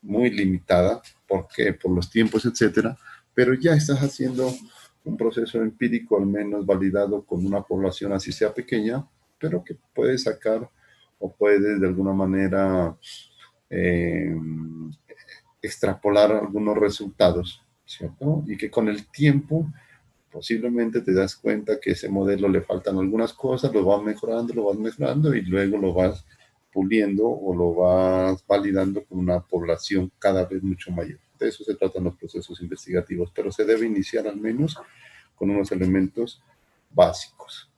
muy limitada, porque por los tiempos, etcétera, pero ya estás haciendo un proceso empírico al menos validado con una población así sea pequeña, pero que puede sacar o puede de alguna manera eh, extrapolar algunos resultados, ¿cierto? Y que con el tiempo posiblemente te das cuenta que ese modelo le faltan algunas cosas, lo vas mejorando y luego lo vas puliendo o lo vas validando con una población cada vez mucho mayor. De eso se tratan los procesos investigativos, pero se debe iniciar al menos con unos elementos básicos.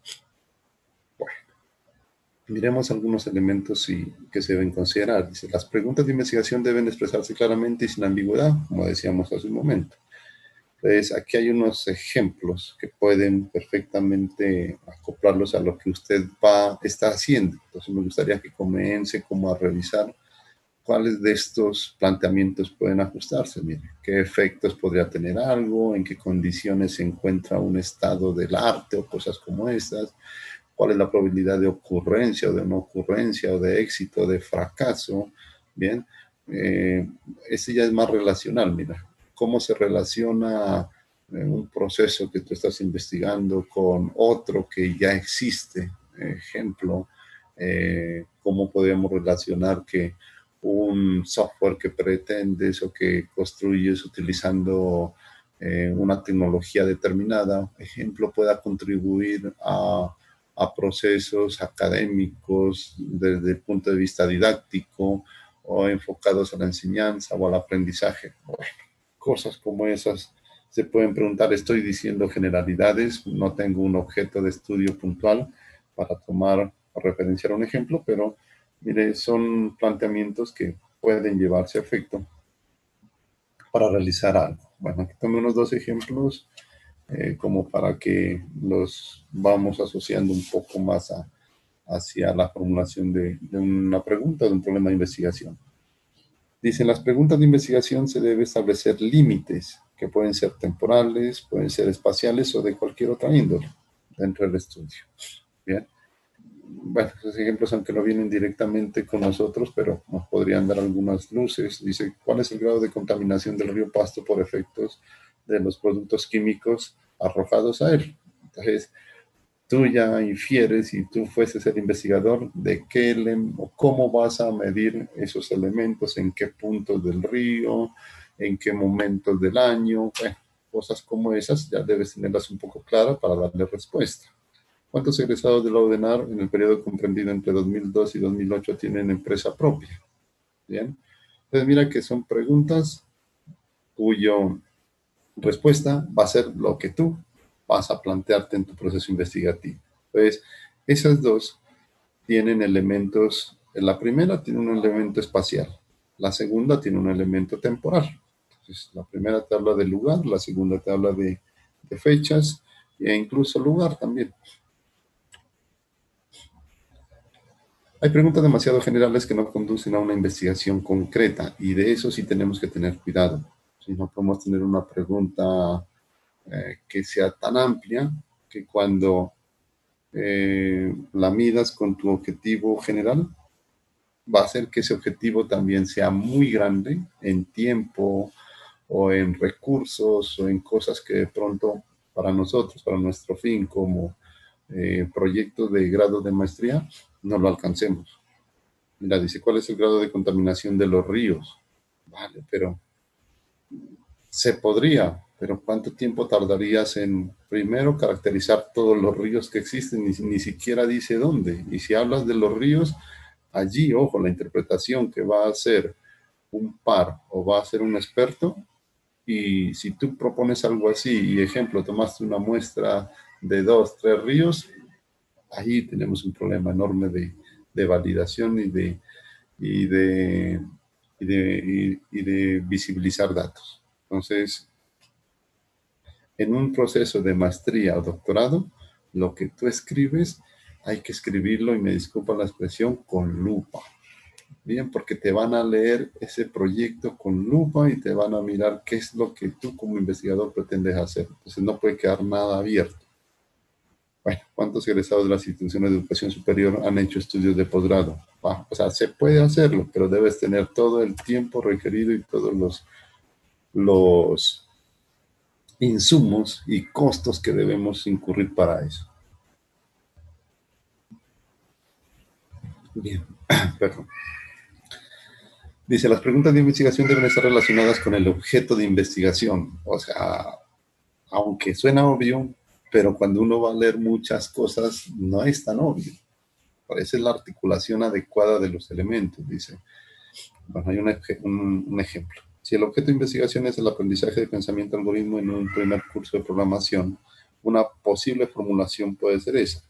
Bueno, miremos algunos elementos que se deben considerar. Dice, las preguntas de investigación deben expresarse claramente y sin ambigüedad, como decíamos hace un momento. Entonces, aquí hay unos ejemplos que pueden perfectamente acoplarlos a lo que usted está haciendo. Entonces, me gustaría que comience como a revisar cuáles de estos planteamientos pueden ajustarse. Mire, qué efectos podría tener algo, en qué condiciones se encuentra un estado del arte o cosas como estas, cuál es la probabilidad de ocurrencia o de no ocurrencia o de éxito o de fracaso. Bien, ese ya es más relacional, mira, cómo se relaciona un proceso que tú estás investigando con otro que ya existe. Ejemplo, cómo podemos relacionar que un software que pretendes o que construyes utilizando una tecnología determinada, ejemplo, pueda contribuir a procesos académicos desde el punto de vista didáctico o enfocados a la enseñanza o al aprendizaje. Bueno, cosas como esas se pueden preguntar. Estoy diciendo generalidades, no tengo un objeto de estudio puntual para tomar o referenciar un ejemplo, pero mire, son planteamientos que pueden llevarse a efecto para realizar algo. Bueno, aquí tomé unos dos ejemplos como para que los vamos asociando un poco más hacia la formulación de una pregunta, de un problema de investigación. Dicen, las preguntas de investigación se debe establecer límites que pueden ser temporales, pueden ser espaciales o de cualquier otra índole dentro del estudio. Bien. Bueno, esos ejemplos, aunque no vienen directamente con nosotros, pero nos podrían dar algunas luces. Dice, ¿cuál es el grado de contaminación del río Pasto por efectos de los productos químicos arrojados a él? Entonces, tú ya infieres, si tú fueses el investigador, de qué o cómo vas a medir esos elementos, en qué puntos del río, en qué momentos del año. Bueno, cosas como esas ya debes tenerlas un poco claras para darle respuesta. ¿Cuántos egresados de la UDENAR en el periodo comprendido entre 2002 y 2008 tienen empresa propia? Bien. Entonces, mira que son preguntas cuyo respuesta va a ser lo que tú vas a plantearte en tu proceso investigativo. Entonces, esas dos tienen elementos. La primera tiene un elemento espacial, la segunda tiene un elemento temporal. Entonces, la primera te habla de lugar, la segunda te habla de fechas e incluso lugar también. Hay preguntas demasiado generales que no conducen a una investigación concreta y de eso sí tenemos que tener cuidado. Si no podemos tener una pregunta que sea tan amplia que cuando la midas con tu objetivo general, va a hacer que ese objetivo también sea muy grande en tiempo o en recursos o en cosas que de pronto para nosotros, para nuestro fin como proyecto de grado de maestría, no lo alcancemos. Mira, dice, ¿cuál es el grado de contaminación de los ríos? Vale, pero se podría, pero ¿cuánto tiempo tardarías en primero caracterizar todos los ríos que existen? Ni siquiera dice dónde. Y si hablas de los ríos, allí, ojo, la interpretación que va a hacer un par o va a ser un experto. Y si tú propones algo así, y ejemplo, tomaste una muestra de 2, 3 ríos, ahí tenemos un problema enorme de validación y de visibilizar datos. Entonces, en un proceso de maestría o doctorado, lo que tú escribes, hay que escribirlo, y me disculpa la expresión, con lupa. Bien, porque te van a leer ese proyecto con lupa y te van a mirar qué es lo que tú como investigador pretendes hacer. Entonces no puede quedar nada abierto. Bueno, ¿cuántos egresados de las instituciones de educación superior han hecho estudios de posgrado? O sea, se puede hacerlo, pero debes tener todo el tiempo requerido y todos los insumos y costos que debemos incurrir para eso. Bien, perdón. Dice, las preguntas de investigación deben estar relacionadas con el objeto de investigación. O sea, aunque suena obvio, pero cuando uno va a leer muchas cosas, no es tan obvio. Parece la articulación adecuada de los elementos, dice. Bueno, hay un ejemplo. Si el objeto de investigación es el aprendizaje de pensamiento algoritmo en un primer curso de programación, una posible formulación puede ser esa.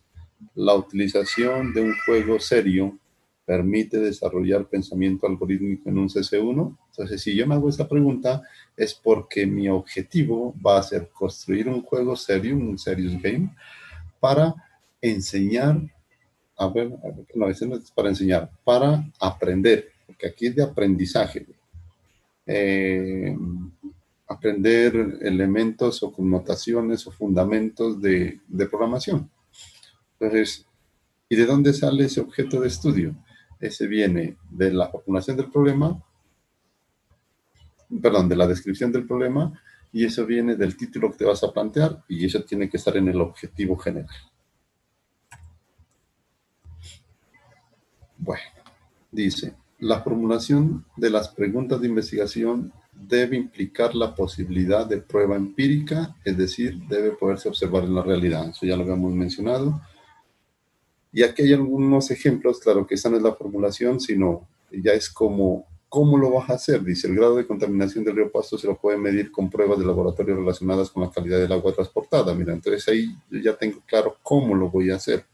La utilización de un juego serio permite desarrollar pensamiento algorítmico en un CC1. Entonces, si yo me hago esa pregunta, es porque mi objetivo va a ser construir un juego serio, un serious game, para enseñar, no, ese no es para enseñar, para aprender, porque aquí es de aprendizaje. Aprender elementos o connotaciones o fundamentos de programación. Entonces, ¿y de dónde sale ese objeto de estudio? Ese viene de la formulación del problema, perdón, de la descripción del problema, y eso viene del título que te vas a plantear, y eso tiene que estar en el objetivo general. Bueno, dice, la formulación de las preguntas de investigación debe implicar la posibilidad de prueba empírica, es decir, debe poderse observar en la realidad. Eso ya lo habíamos mencionado. Y aquí hay algunos ejemplos, claro que esta no es la formulación, sino ya es como, ¿cómo lo vas a hacer? Dice, el grado de contaminación del río Pasto se lo puede medir con pruebas de laboratorio relacionadas con la calidad del agua transportada. Mira, entonces ahí yo ya tengo claro cómo lo voy a hacer.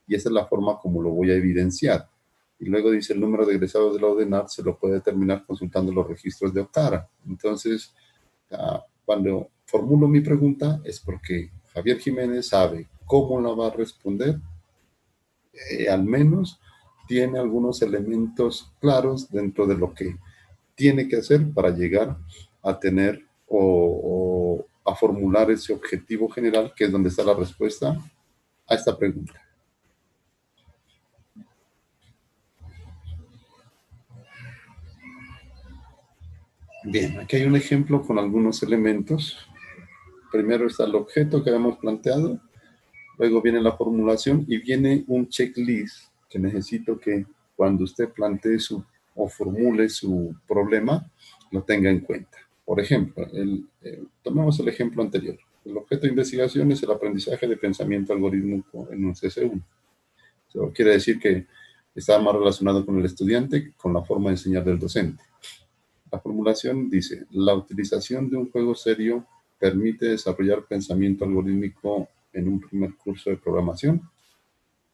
Y esa es la forma como lo voy a evidenciar. Y luego dice, el número de egresados de la ODENAR se lo puede determinar consultando los registros de OCARA. Entonces, cuando formulo mi pregunta es porque Javier Jiménez sabe cómo la va a responder. Al menos tiene algunos elementos claros dentro de lo que tiene que hacer para llegar a tener o a formular ese objetivo general, que es donde está la respuesta a esta pregunta. Bien, aquí hay un ejemplo con algunos elementos. Primero está el objeto que habíamos planteado, luego viene la formulación y viene un checklist que necesito que cuando usted plantee o formule su problema, lo tenga en cuenta. Por ejemplo, tomemos el ejemplo anterior. El objeto de investigación es el aprendizaje de pensamiento algorítmico en un CC1. Eso quiere decir que está más relacionado con el estudiante que con la forma de enseñar del docente. La formulación dice, la utilización de un juego serio permite desarrollar pensamiento algorítmico en un primer curso de programación.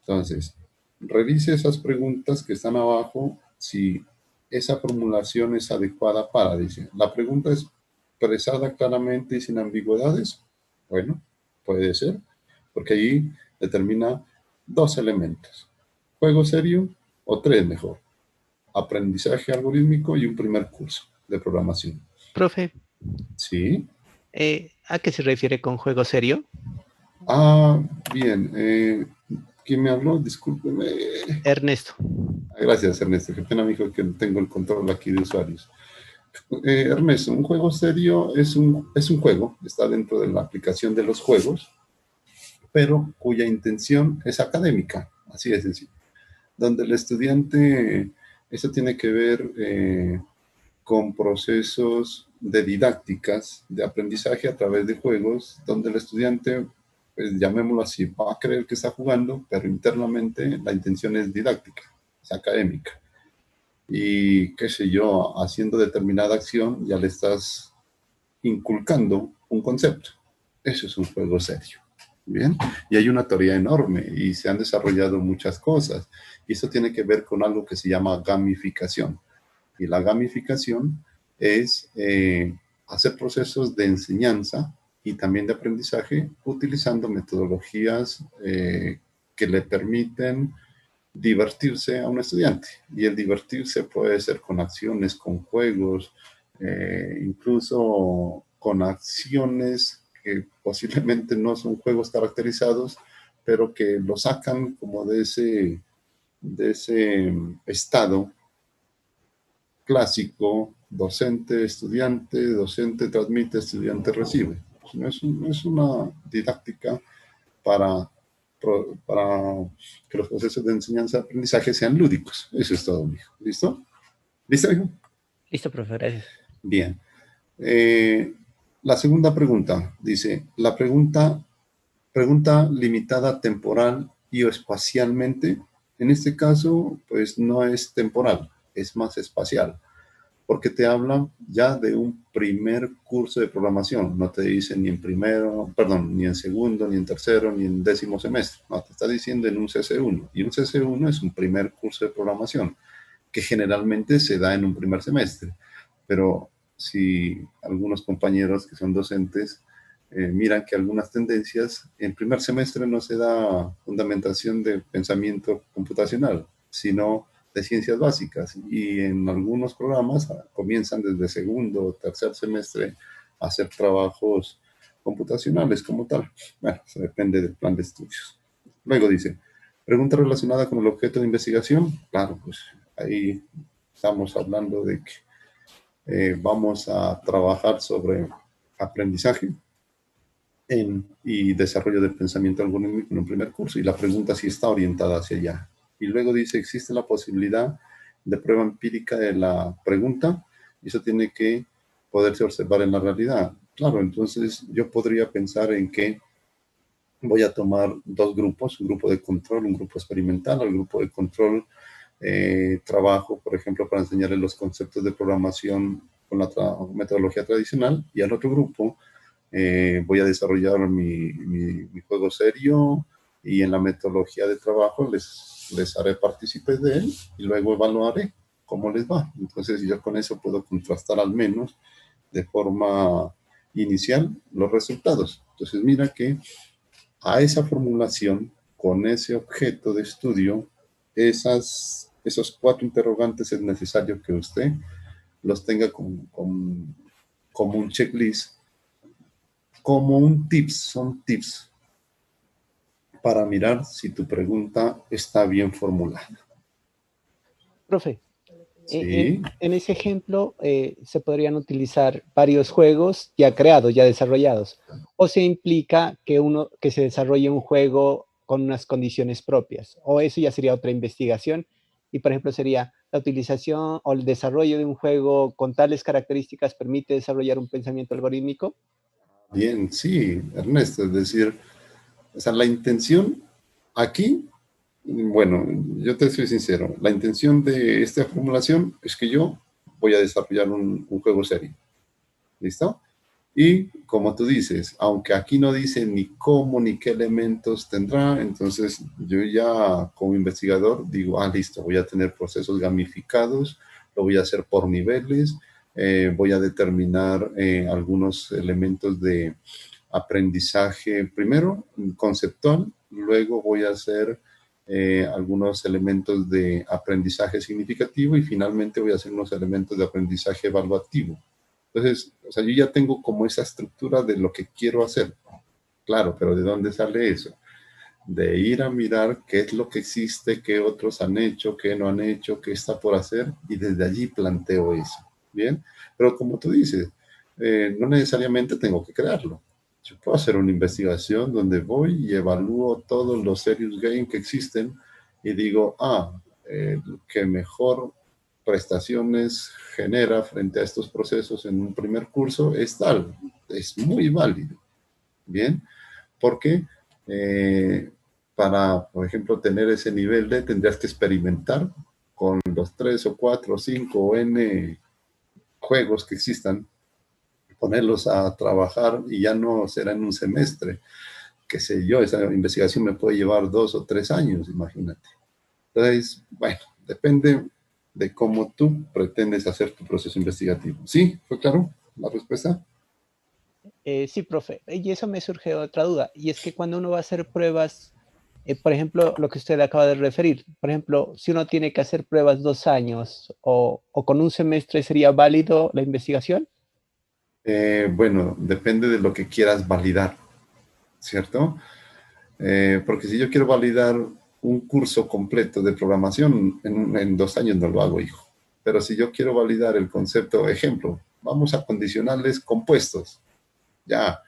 Entonces, revise esas preguntas que están abajo, si esa formulación es adecuada para, dice, la pregunta es expresada claramente y sin ambigüedades. Bueno, puede ser, porque ahí determina 2 elementos, juego serio o 3 mejor, aprendizaje algorítmico y un primer curso de programación. Profe, Sí. ¿a qué se refiere con juego serio? Bien. ¿Quién me habló? Discúlpeme. Ernesto. Gracias, Ernesto. Qué pena, amigo, que no tengo el control aquí de usuarios. Ernesto, un juego serio es un juego, está dentro de la aplicación de los juegos, pero cuya intención es académica, así de sencillo. donde el estudiante, eso tiene que ver con procesos de didácticas, de aprendizaje a través de juegos, donde el estudiante, pues llamémoslo así, va a creer que está jugando, pero internamente la intención es didáctica, es académica. Y qué sé yo, haciendo determinada acción ya le estás inculcando un concepto. Eso es un juego serio. Bien, y hay una teoría enorme y se han desarrollado muchas cosas. Y eso tiene que ver con algo que se llama gamificación. Y la gamificación es hacer procesos de enseñanza y también de aprendizaje utilizando metodologías que le permiten divertirse a un estudiante. Y el divertirse puede ser con acciones, con juegos, incluso con acciones que posiblemente no son juegos caracterizados, pero que lo sacan como de ese estado clásico, docente transmite, estudiante recibe. Es una didáctica para, para que los procesos de enseñanza y aprendizaje sean lúdicos. Eso es todo, mijo. ¿Listo? ¿Listo, hijo? Listo, profe, gracias. Bien. La segunda pregunta dice, pregunta limitada temporal y o espacialmente. En este caso, pues no es temporal, es más espacial, porque te habla ya de un primer curso de programación. No te dice ni en primero, perdón, ni en segundo, ni en tercero, ni en décimo semestre. No, te está diciendo en un CC1. Y un CC1 es un primer curso de programación, que generalmente se da en un primer semestre. Pero si algunos compañeros que son docentes miran que algunas tendencias, en primer semestre no se da fundamentación de pensamiento computacional, sino de ciencias básicas. Y en algunos programas comienzan desde segundo o tercer semestre a hacer trabajos computacionales como tal. Bueno, eso depende del plan de estudios. Luego dice, pregunta relacionada con el objeto de investigación. Claro, pues ahí estamos hablando de que vamos a trabajar sobre aprendizaje y desarrollo del pensamiento algorítmico en un primer curso. Y la pregunta sí está orientada hacia allá. Y luego dice, existe la posibilidad de prueba empírica de la pregunta. Y eso tiene que poderse observar en la realidad. Claro, entonces yo podría pensar en que voy a tomar dos grupos, un grupo de control, un grupo experimental. Al grupo de control trabajo, por ejemplo, para enseñarles los conceptos de programación con la metodología tradicional, y al otro grupo voy a desarrollar mi juego serio y en la metodología de trabajo les haré partícipes de él y luego evaluaré cómo les va. Entonces yo con eso puedo contrastar al menos de forma inicial los resultados. Entonces mira que a esa formulación, con ese objeto de estudio, esos cuatro interrogantes es necesario que usted los tenga como un checklist, como un tips, son tips para mirar si tu pregunta está bien formulada. Profe, ¿Sí? en ese ejemplo se podrían utilizar varios juegos ya creados, ya desarrollados, o se implica que se desarrolle un juego con unas condiciones propias, o eso ya sería otra investigación, y por ejemplo sería la utilización o el desarrollo de un juego con tales características permite desarrollar un pensamiento algorítmico. Bien, sí, Ernesto, es decir, o sea, la intención aquí, bueno, yo te soy sincero, la intención de esta formulación es que yo voy a desarrollar un juego serio. ¿Listo? Y como tú dices, aunque aquí no dice ni cómo ni qué elementos tendrá, entonces yo ya como investigador digo, listo, voy a tener procesos gamificados, lo voy a hacer por niveles, voy a determinar algunos elementos de aprendizaje, primero conceptual, luego voy a hacer algunos elementos de aprendizaje significativo y finalmente voy a hacer unos elementos de aprendizaje evaluativo. Entonces, o sea, yo ya tengo como esa estructura de lo que quiero hacer. Claro, pero ¿de dónde sale eso? De ir a mirar qué es lo que existe, qué otros han hecho, qué no han hecho, qué está por hacer, y desde allí planteo eso. ¿Bien? Pero como tú dices, no necesariamente tengo que crearlo. Yo puedo hacer una investigación donde voy y evalúo todos los serious games que existen y digo, el que mejor prestaciones genera frente a estos procesos en un primer curso es tal, es muy válido, ¿bien? Porque para, por ejemplo, tener ese nivel D, tendrías que experimentar con los 3 o 4 o 5 o N juegos que existan, ponerlos a trabajar y ya no será en un semestre, qué sé yo, esa investigación me puede llevar 2 o 3 años, imagínate. Entonces, bueno, depende de cómo tú pretendes hacer tu proceso investigativo. ¿Sí? ¿Fue claro la respuesta? Sí, profe. Y eso me surge otra duda, y es que cuando uno va a hacer pruebas, por ejemplo, lo que usted acaba de referir, por ejemplo, si uno tiene que hacer pruebas 2 años o con un semestre, ¿sería válido la investigación? Bueno, depende de lo que quieras validar, ¿cierto? Porque si yo quiero validar un curso completo de programación, en 2 años no lo hago, hijo. Pero si yo quiero validar el concepto, ejemplo, vamos a condicionales compuestos. Ya,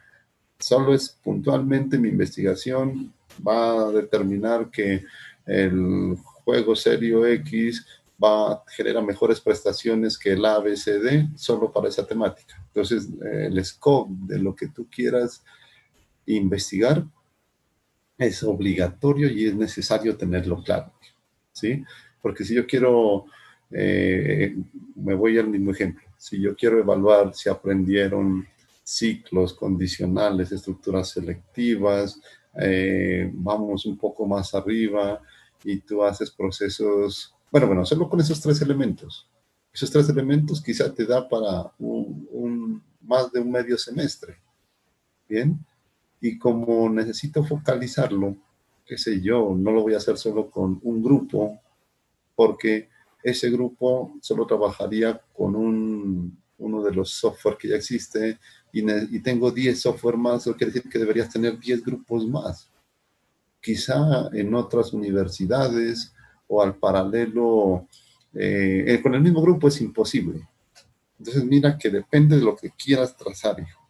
solo es puntualmente mi investigación va a determinar que el juego serio X va a generar mejores prestaciones que el A, B, C, D, solo para esa temática. Entonces, el scope de lo que tú quieras investigar es obligatorio y es necesario tenerlo claro, ¿sí? Porque si yo quiero, me voy al mismo ejemplo, si yo quiero evaluar si aprendieron ciclos condicionales, estructuras selectivas, vamos un poco más arriba y tú haces procesos, bueno, solo con esos 3 elementos. Esos 3 elementos quizá te da para más de un medio semestre, ¿bien? Y como necesito focalizarlo, qué sé yo, no lo voy a hacer solo con un grupo, porque ese grupo solo trabajaría con uno de los software que ya existe y tengo 10 software más, eso quiere decir que deberías tener 10 grupos más. Quizá en otras universidades o al paralelo, con el mismo grupo es imposible. Entonces mira que depende de lo que quieras trazar, hijo.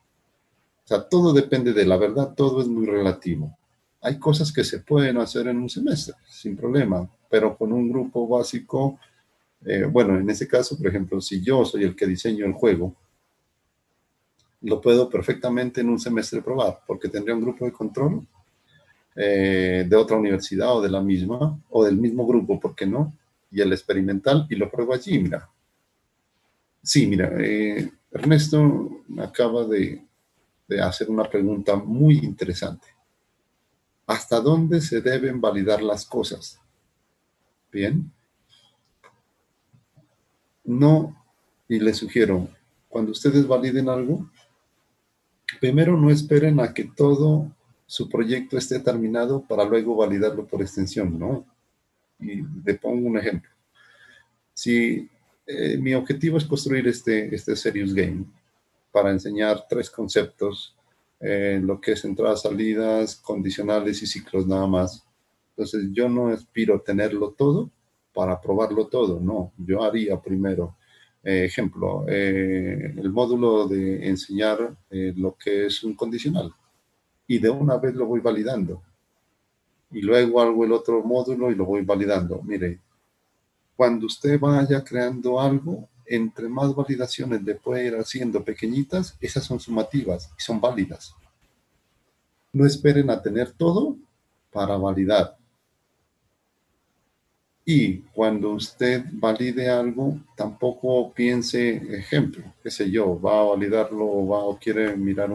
O sea, todo depende de la verdad, todo es muy relativo. Hay cosas que se pueden hacer en un semestre, sin problema, pero con un grupo básico, bueno, en ese caso, por ejemplo, si yo soy el que diseño el juego, lo puedo perfectamente en un semestre probar, porque tendría un grupo de control de otra universidad o de la misma, o del mismo grupo, ¿por qué no? Y el experimental, y lo pruebo allí, mira. Sí, mira, Ernesto me acaba de hacer una pregunta muy interesante. ¿Hasta dónde se deben validar las cosas? Bien. No, y les sugiero, cuando ustedes validen algo, primero no esperen a que todo su proyecto esté terminado para luego validarlo por extensión, ¿no? Y le pongo un ejemplo. Si mi objetivo es construir este Serious Game para enseñar 3 conceptos, lo que es entradas, salidas, condicionales y ciclos nada más. Entonces yo no aspiro tenerlo todo para probarlo todo, no. Yo haría primero, ejemplo, el módulo de enseñar lo que es un condicional y de una vez lo voy validando. Y luego hago el otro módulo y lo voy validando. Mire, cuando usted vaya creando algo, entre más validaciones le puede ir haciendo pequeñitas, esas son sumativas y son válidas. No esperen a tener todo para validar. Y cuando usted valide algo, tampoco piense, ejemplo, qué sé yo, va a validarlo o quiere mirar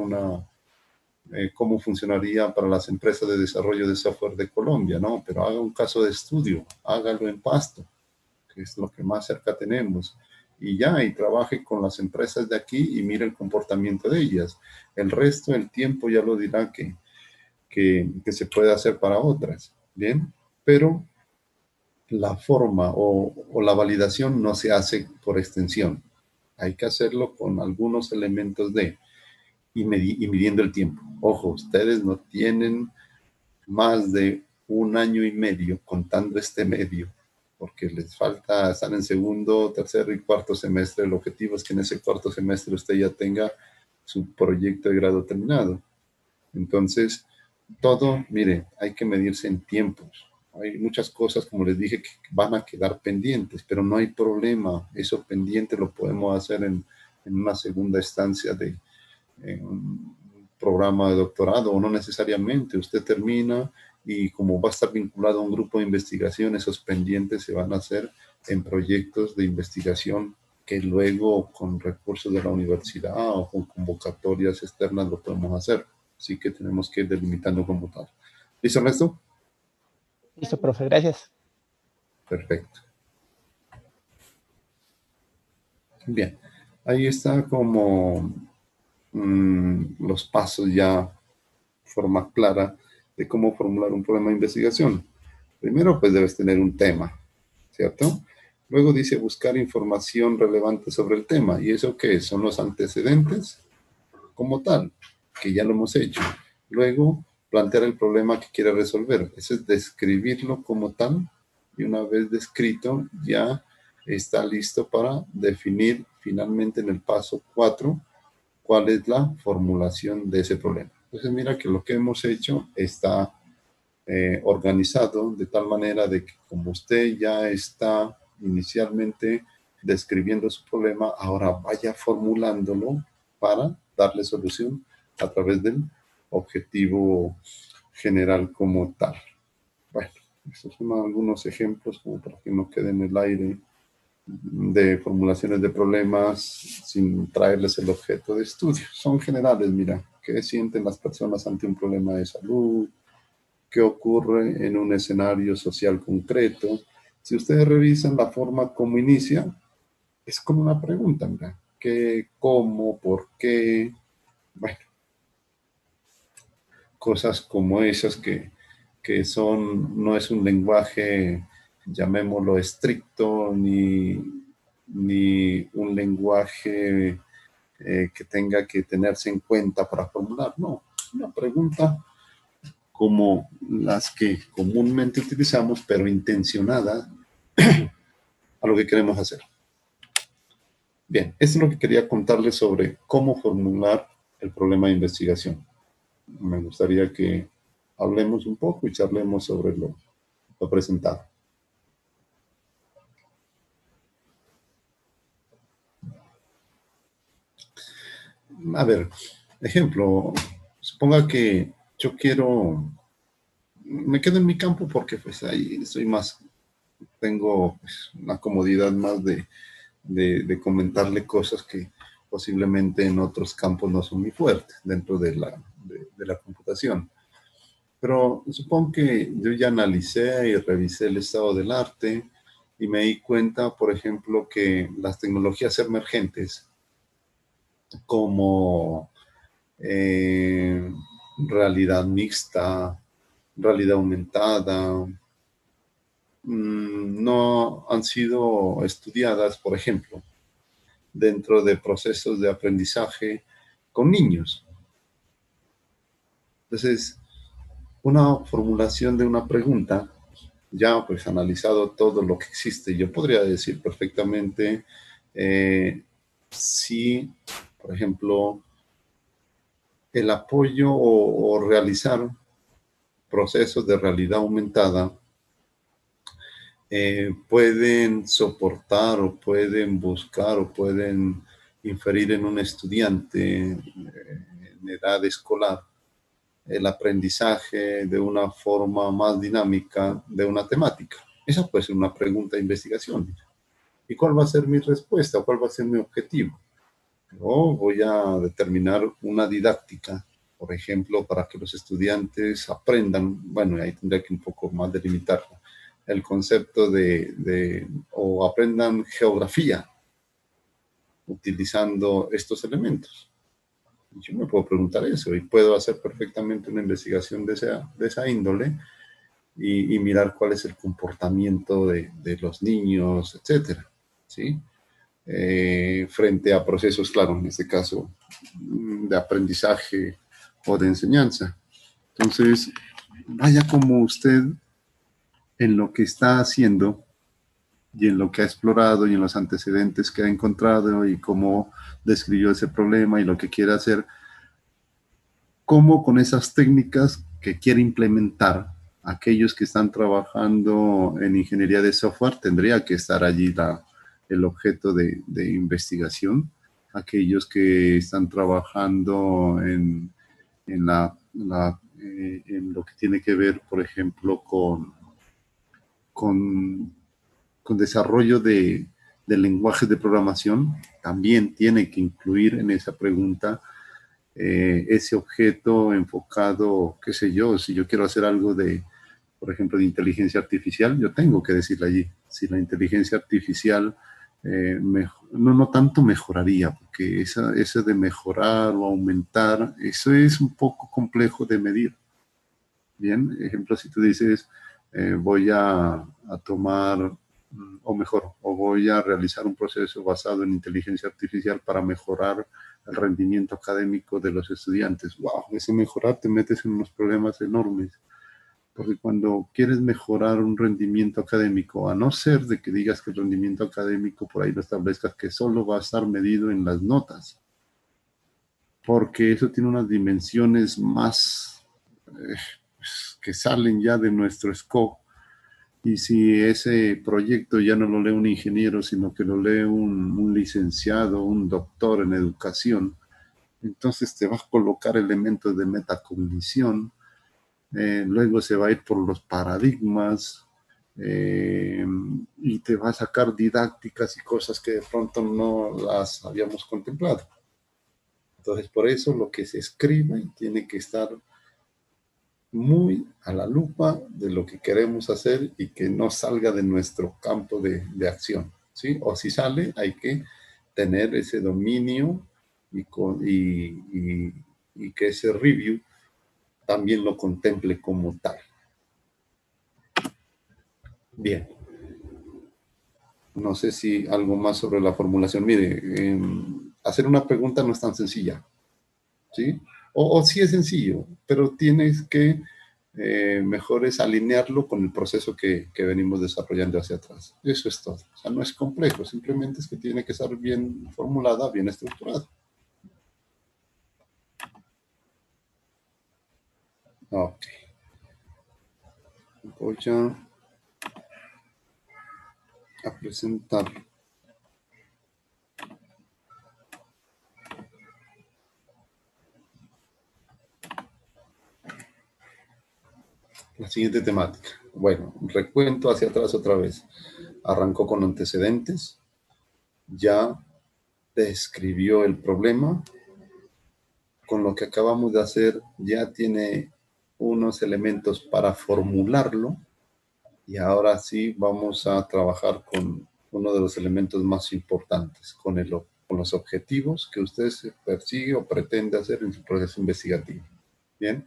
cómo funcionaría para las empresas de desarrollo de software de Colombia, ¿no? Pero haga un caso de estudio, hágalo en Pasto, que es lo que más cerca tenemos. Y ya, y trabaje con las empresas de aquí y mire el comportamiento de ellas. El resto, el tiempo ya lo dirá que se puede hacer para otras, ¿bien? Pero la forma o la validación no se hace por extensión. Hay que hacerlo con algunos elementos y midiendo el tiempo. Ojo, ustedes no tienen más de 1 año y medio contando este medio, porque les falta, están en segundo, tercero y cuarto semestre. El objetivo es que en ese cuarto semestre usted ya tenga su proyecto de grado terminado. Entonces, todo, mire, hay que medirse en tiempos. Hay muchas cosas, como les dije, que van a quedar pendientes, pero no hay problema. Eso pendiente lo podemos hacer en una segunda estancia de un programa de doctorado, o no necesariamente. Usted termina y como va a estar vinculado a un grupo de investigación, esos pendientes se van a hacer en proyectos de investigación que luego con recursos de la universidad o con convocatorias externas lo podemos hacer. Así que tenemos que ir delimitando como tal. ¿Listo, Ernesto? Listo, profe, gracias. Perfecto. Bien, ahí está como los pasos ya, forma clara de cómo formular un problema de investigación. Primero, pues debes tener un tema, ¿cierto? Luego dice buscar información relevante sobre el tema. ¿Y eso qué es? Son los antecedentes como tal, que ya lo hemos hecho. Luego, plantear el problema que quiere resolver. Eso es describirlo como tal. Y una vez descrito, ya está listo para definir finalmente en el paso 4 cuál es la formulación de ese problema. Entonces, mira que lo que hemos hecho está organizado de tal manera de que como usted ya está inicialmente describiendo su problema, ahora vaya formulándolo para darle solución a través del objetivo general como tal. Bueno, estos son algunos ejemplos como para que no quede en el aire de formulaciones de problemas sin traerles el objeto de estudio. Son generales, mira, ¿qué sienten las personas ante un problema de salud? ¿Qué ocurre en un escenario social concreto? Si ustedes revisan la forma como inicia, es como una pregunta, mira, ¿qué, cómo, por qué? Bueno, cosas como esas que son, no es un lenguaje, llamémoslo estricto, ni un lenguaje que tenga que tenerse en cuenta para formular, no, una pregunta como las que comúnmente utilizamos, pero intencionada a lo que queremos hacer. Bien, esto es lo que quería contarles sobre cómo formular el problema de investigación. Me gustaría que hablemos un poco y charlemos sobre lo presentado. A ver, ejemplo, suponga que yo quiero, me quedo en mi campo porque pues ahí estoy más, tengo pues, una comodidad más de comentarle cosas que posiblemente en otros campos no son muy fuertes dentro de la computación. Pero supongo que yo ya analicé y revisé el estado del arte y me di cuenta, por ejemplo, que las tecnologías emergentes como realidad mixta, realidad aumentada, no han sido estudiadas, por ejemplo, dentro de procesos de aprendizaje con niños. Entonces, una formulación de una pregunta, ya pues analizado todo lo que existe, yo podría decir perfectamente si, por ejemplo, el apoyo o realizar procesos de realidad aumentada pueden soportar o pueden buscar o pueden inferir en un estudiante en edad escolar el aprendizaje de una forma más dinámica de una temática. Esa puede ser una pregunta de investigación. ¿Y cuál va a ser mi respuesta? ¿Cuál va a ser mi objetivo? Yo voy a determinar una didáctica, por ejemplo, para que los estudiantes aprendan, bueno, ahí tendría que un poco más delimitarlo, el concepto o aprendan geografía utilizando estos elementos. Yo me puedo preguntar eso y puedo hacer perfectamente una investigación de esa índole y mirar cuál es el comportamiento de los niños, etcétera, ¿sí? Frente a procesos, claro, en este caso, de aprendizaje o de enseñanza. Entonces, vaya como usted en lo que está haciendo y en lo que ha explorado y en los antecedentes que ha encontrado y cómo describió ese problema y lo que quiere hacer, cómo con esas técnicas que quiere implementar Aquellos que están trabajando en ingeniería de software tendría que estar allí el objeto de investigación. Aquellos que están trabajando en lo que tiene que ver, por ejemplo, con desarrollo de lenguajes de programación, también tiene que incluir en esa pregunta ese objeto enfocado, qué sé yo, si yo quiero hacer algo por ejemplo, de inteligencia artificial, yo tengo que decirle allí, si la inteligencia artificial no tanto mejoraría, porque eso de mejorar o aumentar, eso es un poco complejo de medir. Bien, ejemplo, si tú dices, voy a tomar, o voy a realizar un proceso basado en inteligencia artificial para mejorar el rendimiento académico de los estudiantes. ¡Wow! Ese mejorar te metes en unos problemas enormes. Porque cuando quieres mejorar un rendimiento académico, a no ser de que digas que el rendimiento académico por ahí lo establezcas que solo va a estar medido en las notas, porque eso tiene unas dimensiones más que salen ya de nuestro scope. Y si ese proyecto ya no lo lee un ingeniero, sino que lo lee un licenciado, un doctor en educación, entonces te vas a colocar elementos de metacognición. Luego se va a ir por los paradigmas y te va a sacar didácticas y cosas que de pronto no las habíamos contemplado. Entonces, por eso lo que se escribe tiene que estar muy a la lupa de lo que queremos hacer y que no salga de nuestro campo de acción, ¿sí? O si sale, hay que tener ese dominio y que ese review también lo contemple como tal. Bien. No sé si algo más sobre la formulación. Mire, hacer una pregunta no es tan sencilla, ¿sí? O sí es sencillo, pero tienes que mejor es alinearlo con el proceso que venimos desarrollando hacia atrás. Eso es todo. O sea, no es complejo, simplemente es que tiene que estar bien formulada, bien estructurada. Ok. Voy a presentar. La siguiente temática. Bueno, recuento hacia atrás otra vez. Arrancó con antecedentes, ya describió el problema, con lo que acabamos de hacer ya tiene unos elementos para formularlo y ahora sí vamos a trabajar con uno de los elementos más importantes, con los objetivos que usted se persigue o pretende hacer en su proceso investigativo. Bien,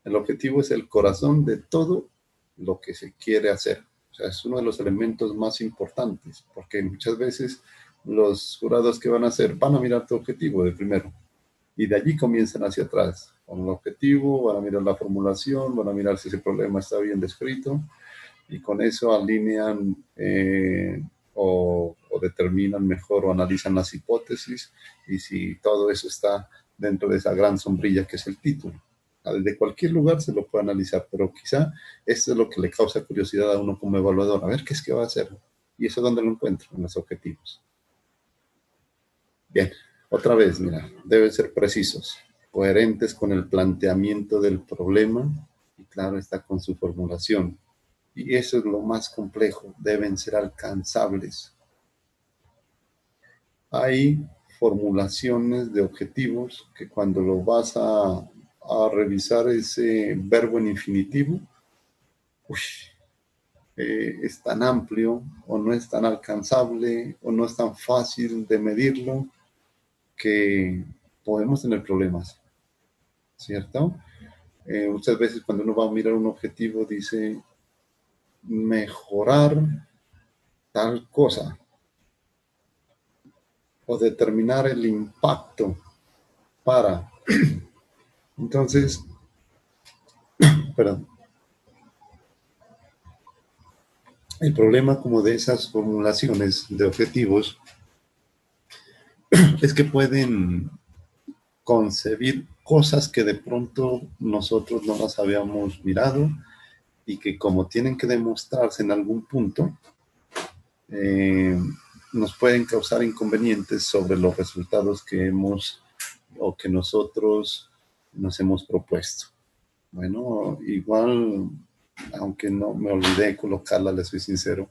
el objetivo es el corazón de todo lo que se quiere hacer. O sea, es uno de los elementos más importantes, porque muchas veces los jurados que van a hacer van a mirar tu objetivo de primero y de allí comienzan hacia atrás. Con el objetivo van a mirar la formulación, van a mirar si ese problema está bien descrito y con eso alinean o determinan mejor o analizan las hipótesis y si todo eso está dentro de esa gran sombrilla que es el título. Desde cualquier lugar se lo puede analizar, pero quizá esto es lo que le causa curiosidad a uno como evaluador. A ver qué es que va a hacer. ¿Y eso dónde lo encuentro? En los objetivos. Bien, otra vez, mira, deben ser precisos, coherentes con el planteamiento del problema y claro está con su formulación. Y eso es lo más complejo, deben ser alcanzables. Hay formulaciones de objetivos que cuando lo vas a revisar ese verbo en infinitivo, es tan amplio o no es tan alcanzable o no es tan fácil de medirlo que podemos tener problemas, ¿cierto? Muchas veces cuando uno va a mirar un objetivo dice mejorar tal cosa o determinar el impacto para. Entonces, perdón. El problema como de esas formulaciones de objetivos es que pueden concebir cosas que de pronto nosotros no las habíamos mirado y que como tienen que demostrarse en algún punto, nos pueden causar inconvenientes sobre los resultados que hemos o que nosotros nos hemos propuesto. Bueno, igual, aunque no me olvidé colocarla, les soy sincero,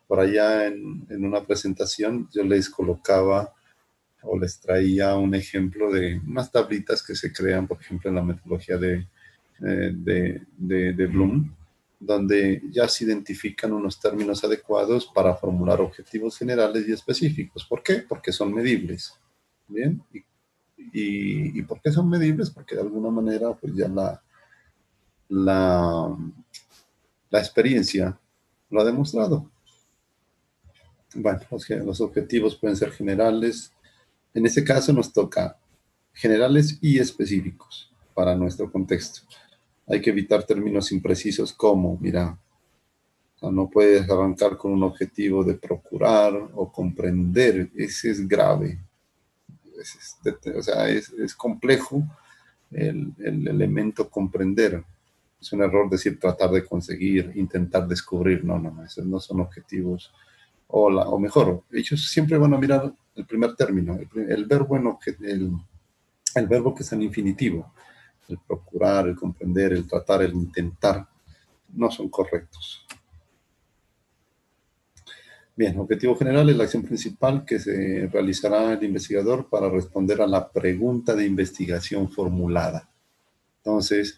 por allá en una presentación yo les colocaba o les traía un ejemplo de unas tablitas que se crean, por ejemplo, en la metodología de Bloom, donde ya se identifican unos términos adecuados para formular objetivos generales y específicos. ¿Por qué? Porque son medibles. ¿Bien? ¿Y por qué son medibles? Porque de alguna manera pues ya la experiencia lo ha demostrado. Bueno, los objetivos pueden ser generales. En este caso nos toca generales y específicos para nuestro contexto. Hay que evitar términos imprecisos como, mira, o sea, no puedes arrancar con un objetivo de procurar o comprender. Ese es grave. O sea, es complejo el elemento comprender. Es un error decir tratar de conseguir, intentar descubrir. No, esos no son objetivos. O mejor, ellos siempre van a mirar el primer término, el verbo el verbo que es en infinitivo. El procurar, el comprender, el tratar, el intentar, no son correctos. Bien, objetivo general es la acción principal que se realizará el investigador para responder a la pregunta de investigación formulada. Entonces,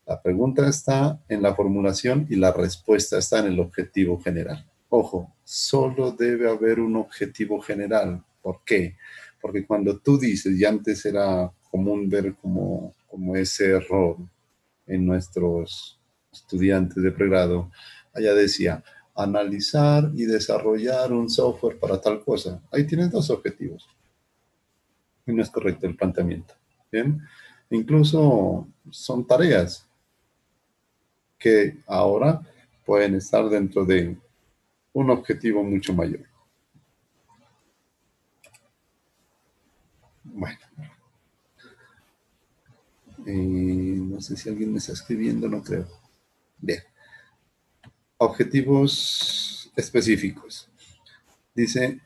la pregunta está en la formulación y la respuesta está en el objetivo general. Ojo, solo debe haber un objetivo general. ¿Por qué? Porque cuando tú dices, y antes era común ver como ese error en nuestros estudiantes de pregrado, allá decía, analizar y desarrollar un software para tal cosa. Ahí tienes dos objetivos. Y no es correcto el planteamiento. ¿Bien? Incluso son tareas que ahora pueden estar dentro de un objetivo mucho mayor. Bueno. No sé si alguien me está escribiendo, no creo. Bien. Objetivos específicos. Dice,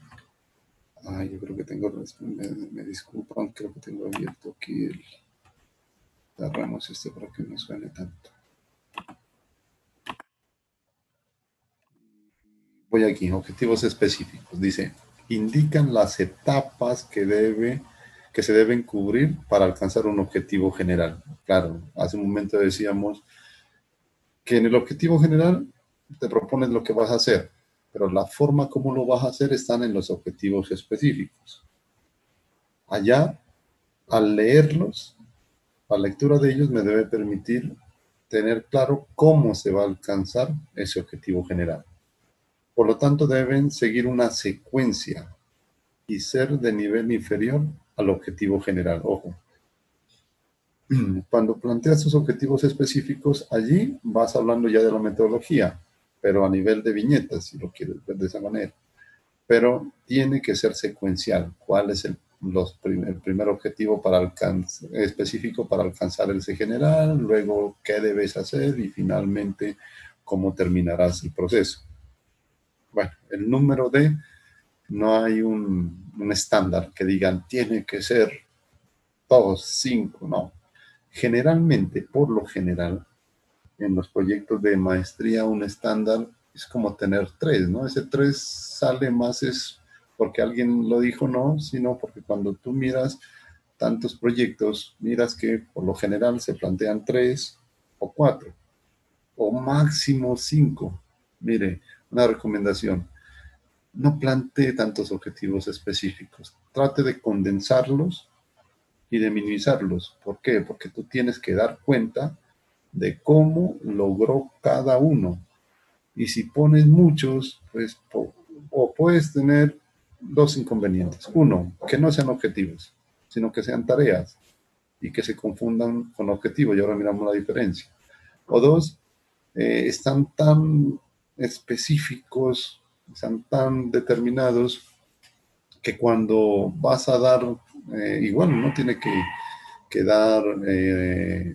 yo creo que tengo, me disculpan, creo que tengo abierto aquí cerramos para que no suene tanto. Voy aquí, objetivos específicos. Dice, indican las etapas que se deben cubrir para alcanzar un objetivo general. Claro, hace un momento decíamos que en el objetivo general te propones lo que vas a hacer, pero la forma como lo vas a hacer están en los objetivos específicos. Allá, al leerlos, la lectura de ellos me debe permitir tener claro cómo se va a alcanzar ese objetivo general. Por lo tanto, deben seguir una secuencia y ser de nivel inferior al objetivo general. Ojo, cuando planteas tus objetivos específicos, allí vas hablando ya de la metodología, pero a nivel de viñetas, si lo quieres ver de esa manera. Pero tiene que ser secuencial. ¿Cuál es el primer objetivo específico para alcanzar el C general? Luego, ¿qué debes hacer? Y finalmente, ¿cómo terminarás el proceso? Bueno, el número no hay un estándar que digan tiene que ser 2, 5, no. Generalmente, por lo general, en los proyectos de maestría un estándar es como tener 3, ¿no? Ese 3 sale más es porque alguien lo dijo, no, sino porque cuando tú miras tantos proyectos, miras que por lo general se plantean 3 o 4 o máximo 5. Mire, una recomendación, no plantee tantos objetivos específicos, trate de condensarlos y de minimizarlos. ¿Por qué? Porque tú tienes que dar cuenta de cómo logró cada uno. Y si pones muchos, pues o puedes tener dos inconvenientes. Uno, que no sean objetivos, sino que sean tareas y que se confundan con objetivos. Y ahora miramos la diferencia. O dos, están tan específicos, están tan determinados que cuando vas a dar, igual uno tiene que dar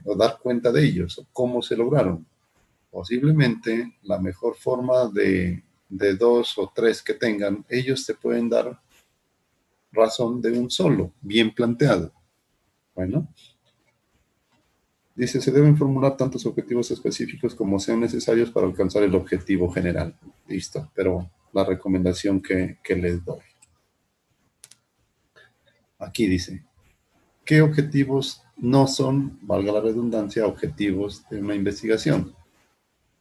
o dar cuenta de ellos, o cómo se lograron. Posiblemente la mejor forma de 2 o 3 que tengan, ellos te pueden dar razón de un solo, bien planteado. Bueno, dice, se deben formular tantos objetivos específicos como sean necesarios para alcanzar el objetivo general. Listo, pero la recomendación que les doy. Aquí dice, ¿qué objetivos no son, valga la redundancia, objetivos de una investigación?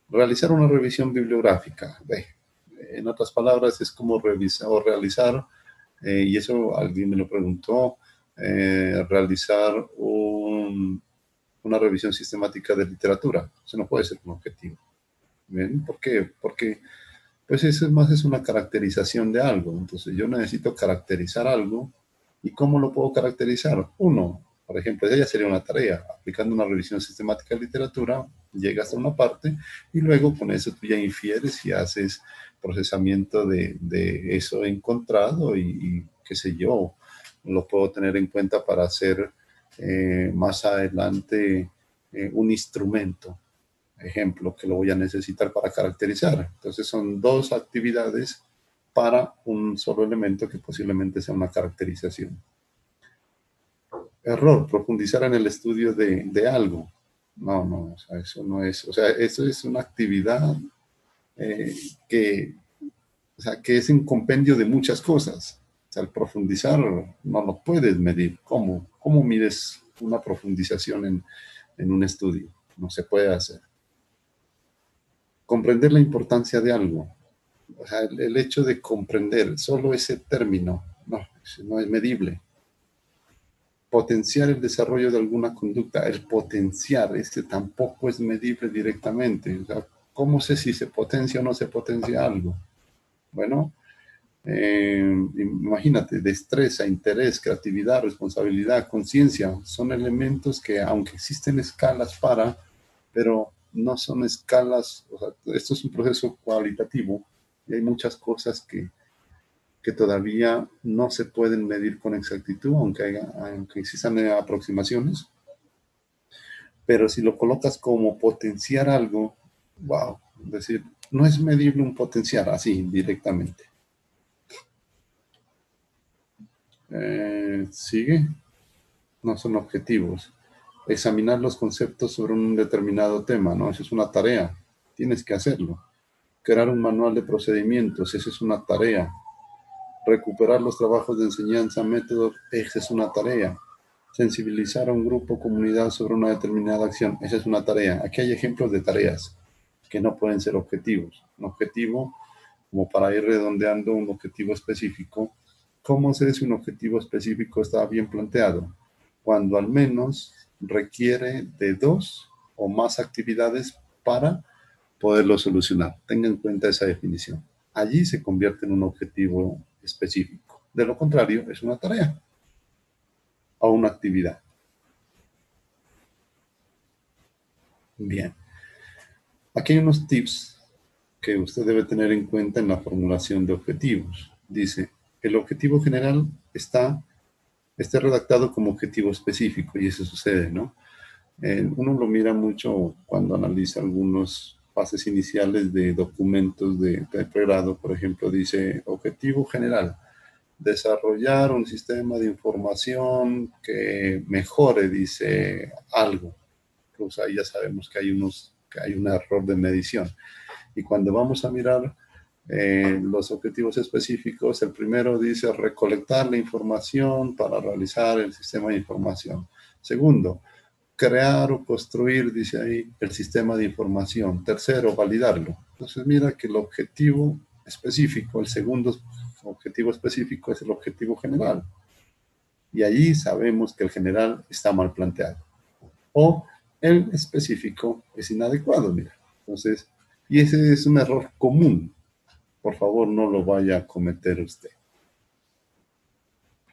Realizar una revisión bibliográfica. En otras palabras, es como revisar o realizar, y eso alguien me lo preguntó, realizar una revisión sistemática de literatura. Eso no puede ser un objetivo. ¿Ven? ¿Por qué? Porque pues eso es una caracterización de algo. Entonces yo necesito caracterizar algo. ¿Y cómo lo puedo caracterizar? Uno, por ejemplo, ella sería una tarea. Aplicando una revisión sistemática de literatura, llegas a una parte y luego con eso tú ya infieres y haces procesamiento de eso encontrado y qué sé yo, lo puedo tener en cuenta para hacer más adelante un instrumento, ejemplo, que lo voy a necesitar para caracterizar. Entonces son dos actividades para un solo elemento que posiblemente sea una caracterización. Error, profundizar en el estudio de algo. No, o sea, eso no es, o sea, eso es una actividad que es un compendio de muchas cosas. O sea, el profundizar no lo puedes medir. ¿Cómo? ¿Cómo mides una profundización en un estudio? No se puede hacer. Comprender la importancia de algo. O sea, el hecho de comprender solo ese término, no es medible. Potenciar el desarrollo de alguna conducta, el potenciar, tampoco es medible directamente. O sea, ¿cómo sé si se potencia o no se potencia algo? Bueno, imagínate, destreza, interés, creatividad, responsabilidad, conciencia, son elementos que aunque existen escalas pero no son escalas, o sea, esto es un proceso cualitativo y hay muchas cosas que todavía no se pueden medir con exactitud, aunque existan aproximaciones. Pero si lo colocas como potenciar algo, wow, es decir, no es medible un potenciar así directamente. Sigue, no son objetivos. Examinar los conceptos sobre un determinado tema, ¿no? Eso es una tarea, tienes que hacerlo. Crear un manual de procedimientos, esa es una tarea. Recuperar los trabajos de enseñanza, métodos, esa es una tarea. Sensibilizar a un grupo o comunidad sobre una determinada acción, esa es una tarea. Aquí hay ejemplos de tareas que no pueden ser objetivos. Un objetivo, como para ir redondeando un objetivo específico. ¿Cómo sé si un objetivo específico está bien planteado? Cuando al menos requiere de 2 o más actividades para poderlo solucionar. Tenga en cuenta esa definición. Allí se convierte en un objetivo específico. De lo contrario, es una tarea o una actividad. Bien. Aquí hay unos tips que usted debe tener en cuenta en la formulación de objetivos. Dice, el objetivo general está redactado como objetivo específico y eso sucede, ¿no? Uno lo mira mucho cuando analiza algunos fases iniciales de documentos de pregrado, por ejemplo, dice objetivo general, desarrollar un sistema de información que mejore, dice algo. Pues ahí ya sabemos que hay un error de medición. Y cuando vamos a mirar los objetivos específicos, el primero dice recolectar la información para realizar el sistema de información. Segundo, crear o construir, dice ahí, el sistema de información. Tercero, validarlo. Entonces mira que el objetivo específico, el segundo objetivo específico es el objetivo general. Y allí sabemos que el general está mal planteado. O el específico es inadecuado, mira. Entonces, y ese es un error común. Por favor, no lo vaya a cometer usted.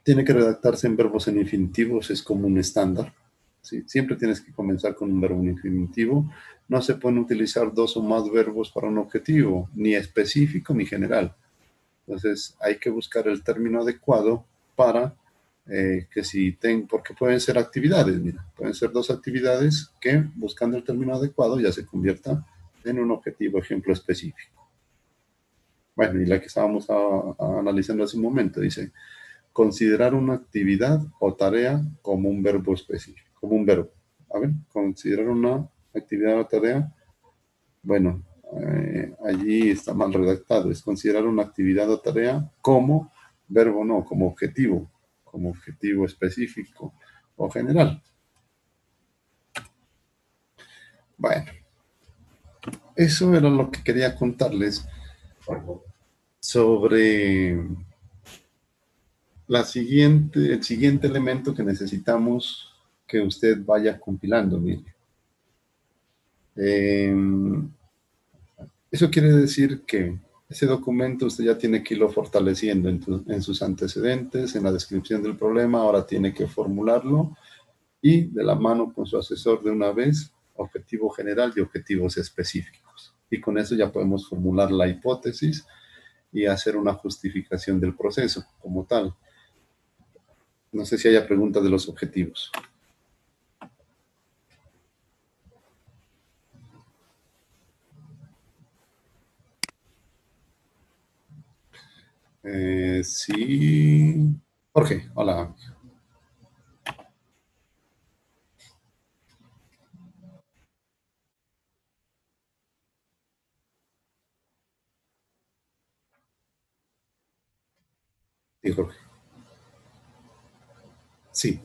Tiene que redactarse en verbos en infinitivos, es como un estándar. ¿Sí? Siempre tienes que comenzar con un verbo en infinitivo. No se pueden utilizar 2 o más verbos para un objetivo, ni específico ni general. Entonces, hay que buscar el término adecuado para porque pueden ser actividades, mira, pueden ser 2 actividades que buscando el término adecuado ya se convierta en un objetivo, ejemplo, específico. Bueno, y la que estábamos analizando hace un momento, dice, considerar una actividad o tarea como un verbo específico, como un verbo. A ver, considerar una actividad o tarea, bueno, allí está mal redactado, es considerar una actividad o tarea como verbo, no, como objetivo específico o general. Bueno, eso era lo que quería contarles sobre el siguiente elemento que necesitamos que usted vaya compilando, mire. Eso quiere decir que ese documento usted ya tiene que irlo fortaleciendo en sus antecedentes, en la descripción del problema, ahora tiene que formularlo y de la mano con su asesor de una vez, objetivo general y objetivos específicos. Y con eso ya podemos formular la hipótesis y hacer una justificación del proceso como tal. No sé si haya preguntas de los objetivos. Sí. Jorge, hola. Sí, Jorge. Sí,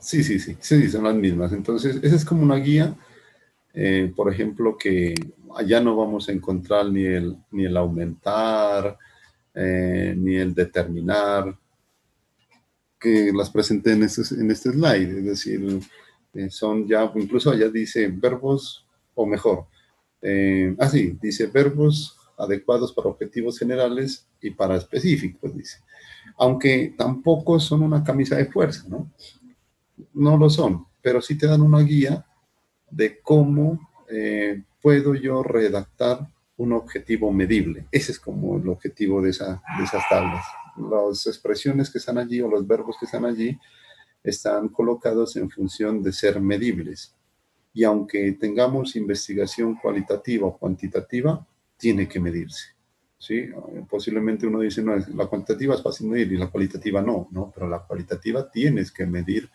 sí, son las mismas. Entonces, esa es como una guía, por ejemplo, que allá no vamos a encontrar ni el aumentar, ni el determinar, que las presenté en este slide. Es decir, son ya, incluso allá dice verbos, o mejor, sí, dice verbos adecuados para objetivos generales y para específicos, dice. Aunque tampoco son una camisa de fuerza, ¿no? No lo son, pero sí te dan una guía de cómo puedo yo redactar un objetivo medible. Ese es como el objetivo de esas tablas. Las expresiones que están allí o los verbos que están allí están colocados en función de ser medibles. Y aunque tengamos investigación cualitativa o cuantitativa, tiene que medirse. ¿Sí? Posiblemente uno dice, no, la cuantitativa es fácil medir y la cualitativa no, pero la cualitativa tienes que medir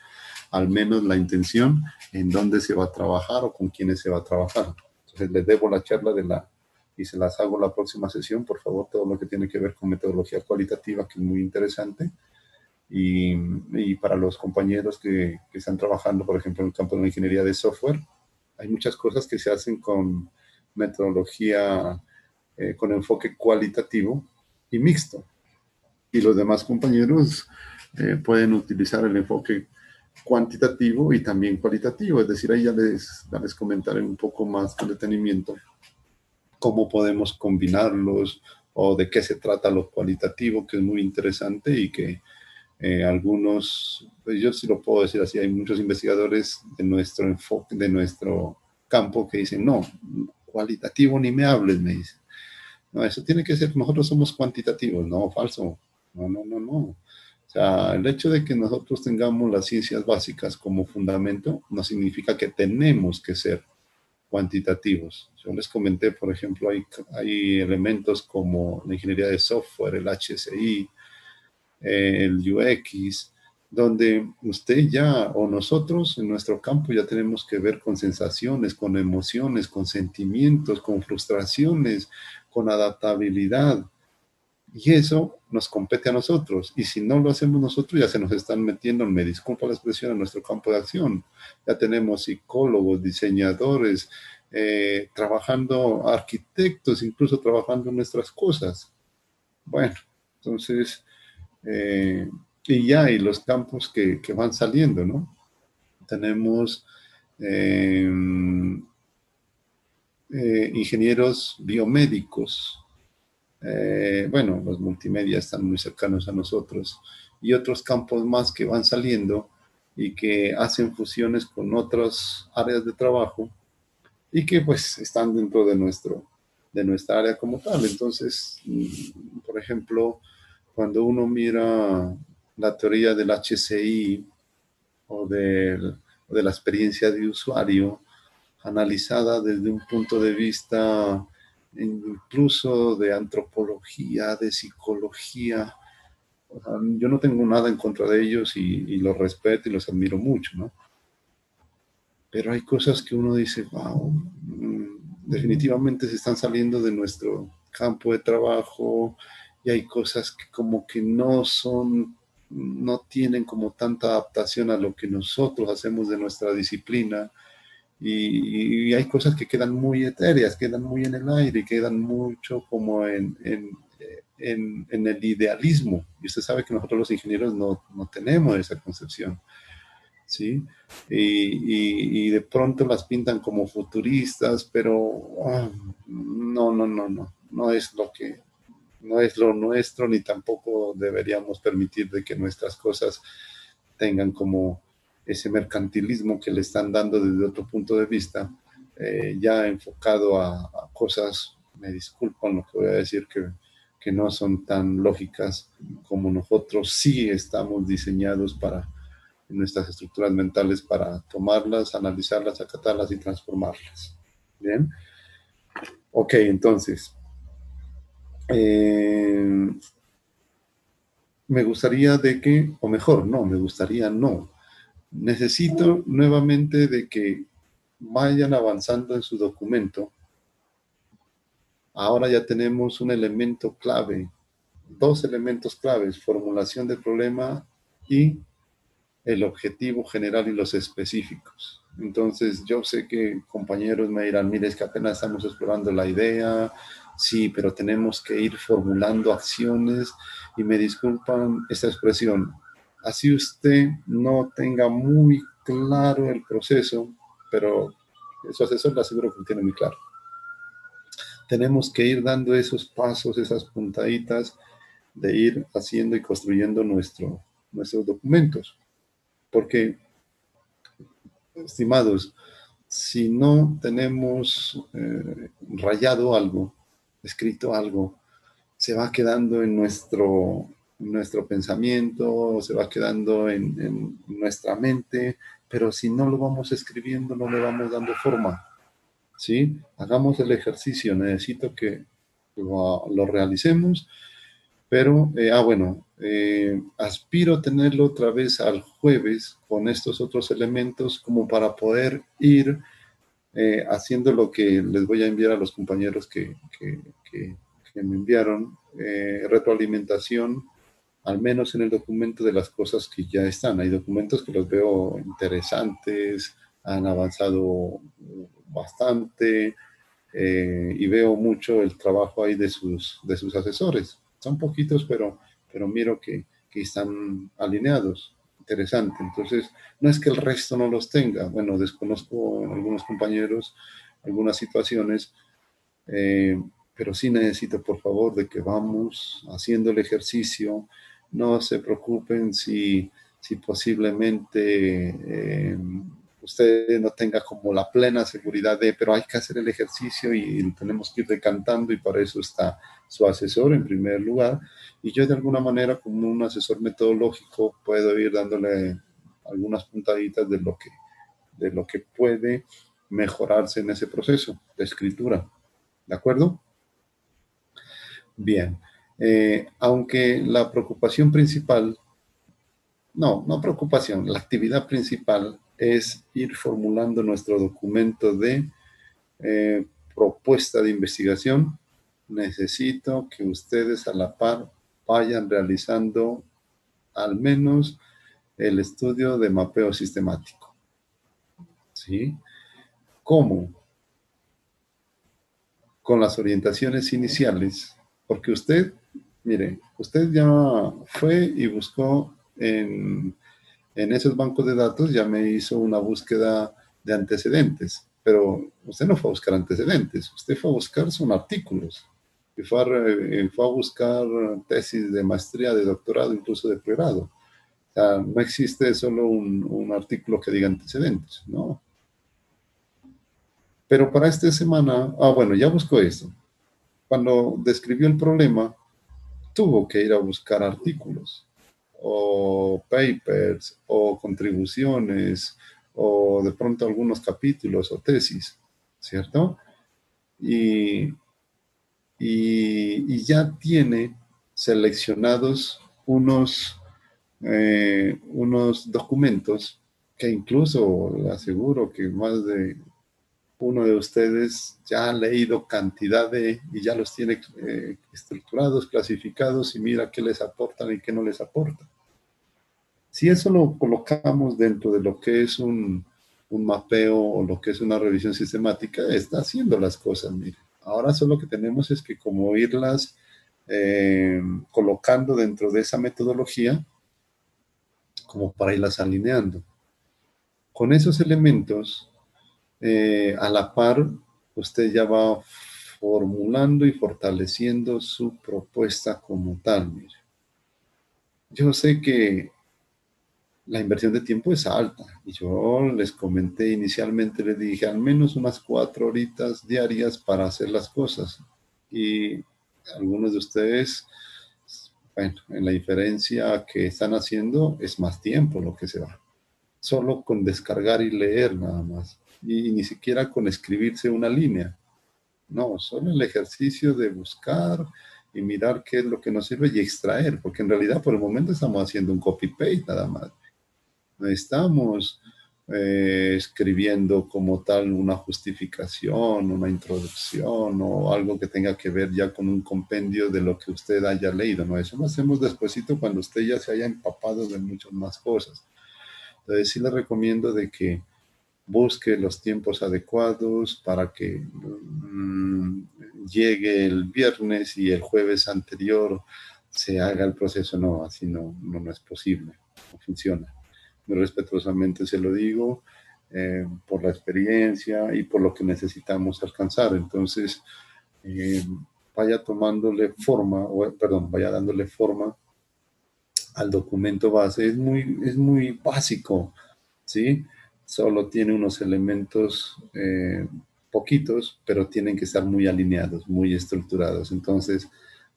al menos la intención en dónde se va a trabajar o con quiénes se va a trabajar. Entonces les debo la charla y se las hago la próxima sesión, por favor, todo lo que tiene que ver con metodología cualitativa, que es muy interesante. Y para los compañeros que están trabajando, por ejemplo, en el campo de la ingeniería de software, hay muchas cosas que se hacen con metodología, con enfoque cualitativo y mixto. Y los demás compañeros pueden utilizar el enfoque cuantitativo y también cualitativo, es decir, ahí ya les comentaré un poco más con detenimiento cómo podemos combinarlos o de qué se trata lo cualitativo, que es muy interesante y que algunos, pues yo sí lo puedo decir así, hay muchos investigadores de nuestro enfoque, de nuestro campo que dicen, no, cualitativo ni me hables, me dicen. No, eso tiene que ser, nosotros somos cuantitativos, no, falso, no. O sea, el hecho de que nosotros tengamos las ciencias básicas como fundamento no significa que tenemos que ser cuantitativos. Yo les comenté, por ejemplo, hay elementos como la ingeniería de software, el HSI, el UX, donde usted ya o nosotros en nuestro campo ya tenemos que ver con sensaciones, con emociones, con sentimientos, con frustraciones, con adaptabilidad. Y eso nos compete a nosotros. Y si no lo hacemos nosotros, ya se nos están metiendo, me disculpa la expresión, en nuestro campo de acción. Ya tenemos psicólogos, diseñadores, trabajando, arquitectos, incluso trabajando en nuestras cosas. Bueno, entonces, y los campos que van saliendo, ¿no? Tenemos ingenieros biomédicos. Bueno, los multimedia están muy cercanos a nosotros y otros campos más que van saliendo y que hacen fusiones con otras áreas de trabajo y que pues están dentro de nuestra área como tal. Entonces, por ejemplo, cuando uno mira la teoría del HCI o de la experiencia de usuario, analizada desde un punto de vista incluso de antropología, de psicología. O sea, yo no tengo nada en contra de ellos y los respeto y los admiro mucho, ¿no? Pero hay cosas que uno dice, wow, definitivamente se están saliendo de nuestro campo de trabajo y hay cosas que como que no tienen como tanta adaptación a lo que nosotros hacemos de nuestra disciplina y hay cosas que quedan muy etéreas, quedan muy en el aire, quedan mucho como en el idealismo. Y usted sabe que nosotros los ingenieros no tenemos esa concepción. ¿Sí? Y de pronto las pintan como futuristas, pero no es no es lo nuestro, ni tampoco deberíamos permitir de que nuestras cosas tengan como ese mercantilismo que le están dando desde otro punto de vista, ya enfocado a cosas, me disculpan lo que voy a decir, que no son tan lógicas como nosotros sí estamos diseñados para en nuestras estructuras mentales para tomarlas, analizarlas, acatarlas y transformarlas. Bien. Ok, entonces, me gustaría de que, o mejor, no, me gustaría no. Necesito nuevamente de que vayan avanzando en su documento. Ahora ya tenemos un elemento clave, dos elementos claves, formulación del problema y el objetivo general y los específicos. Entonces, yo sé que compañeros me dirán, mire, es que apenas estamos explorando la idea, sí, pero tenemos que ir formulando acciones y me disculpan esta expresión, así usted no tenga muy claro el proceso, pero su asesor le aseguro que lo tiene muy claro. Tenemos que ir dando esos pasos, esas puntaditas de ir haciendo y construyendo nuestros documentos. Porque, estimados, si no tenemos rayado algo, escrito algo, se va quedando en nuestro pensamiento, se va quedando en nuestra mente, pero si no lo vamos escribiendo, no le vamos dando forma. ¿Sí? Hagamos el ejercicio, necesito que lo realicemos. Pero, bueno, aspiro a tenerlo otra vez al jueves con estos otros elementos como para poder ir haciendo lo que les voy a enviar a los compañeros que me enviaron, retroalimentación, al menos en el documento de las cosas que ya están. Hay documentos que los veo interesantes, han avanzado bastante y veo mucho el trabajo ahí de sus asesores. Son poquitos, pero miro que están alineados. Interesante. Entonces, no es que el resto no los tenga. Bueno, desconozco en algunos compañeros algunas situaciones, pero sí necesito, por favor, de que vamos haciendo el ejercicio. No se preocupen si posiblemente usted no tenga como la plena seguridad pero hay que hacer el ejercicio y tenemos que ir decantando y para eso está su asesor en primer lugar. Y yo de alguna manera como un asesor metodológico puedo ir dándole algunas puntaditas de lo que puede mejorarse en ese proceso de escritura. ¿De acuerdo? Bien. Aunque la preocupación principal, no preocupación, la actividad principal es ir formulando nuestro documento de propuesta de investigación. Necesito que ustedes a la par vayan realizando al menos el estudio de mapeo sistemático. ¿Sí? ¿Cómo? Con las orientaciones iniciales, porque usted, mire, usted ya fue y buscó en esos bancos de datos, ya me hizo una búsqueda de antecedentes, pero usted no fue a buscar antecedentes, usted fue a buscar son artículos, y fue a buscar tesis de maestría, de doctorado, incluso de pregrado. O sea, no existe solo un artículo que diga antecedentes, ¿no? Pero para esta semana, bueno, ya buscó eso. Cuando describió el problema, tuvo que ir a buscar artículos, o papers, o contribuciones, o de pronto algunos capítulos o tesis, ¿cierto? Y ya tiene seleccionados unos documentos que incluso le aseguro que más de uno de ustedes ya ha leído cantidad y ya los tiene estructurados, clasificados y mira qué les aportan y qué no les aportan. Si eso lo colocamos dentro de lo que es un mapeo o lo que es una revisión sistemática, está haciendo las cosas, mire. Ahora solo que tenemos es que como irlas colocando dentro de esa metodología como para irlas alineando. Con esos elementos, a la par, usted ya va formulando y fortaleciendo su propuesta como tal, mire. Yo sé que la inversión de tiempo es alta. Y yo les comenté inicialmente, les dije al menos unas 4 horitas diarias para hacer las cosas. Y algunos de ustedes, bueno, en la diferencia que están haciendo es más tiempo lo que se va. Solo con descargar y leer nada más. Y ni siquiera con escribirse una línea. No, solo el ejercicio de buscar y mirar qué es lo que nos sirve y extraer, porque en realidad por el momento estamos haciendo un copy-paste nada más. No estamos escribiendo como tal una justificación, una introducción o algo que tenga que ver ya con un compendio de lo que usted haya leído, ¿no? Eso lo hacemos despuesito cuando usted ya se haya empapado de muchas más cosas. Entonces sí le recomiendo de que busque los tiempos adecuados para que llegue el viernes y el jueves anterior se haga el proceso. No, así no es posible, no funciona. Muy respetuosamente se lo digo, por la experiencia y por lo que necesitamos alcanzar. Entonces, vaya tomándole forma, vaya dándole forma al documento base. Es muy básico, ¿sí? Solo tiene unos elementos poquitos, pero tienen que estar muy alineados, muy estructurados. Entonces,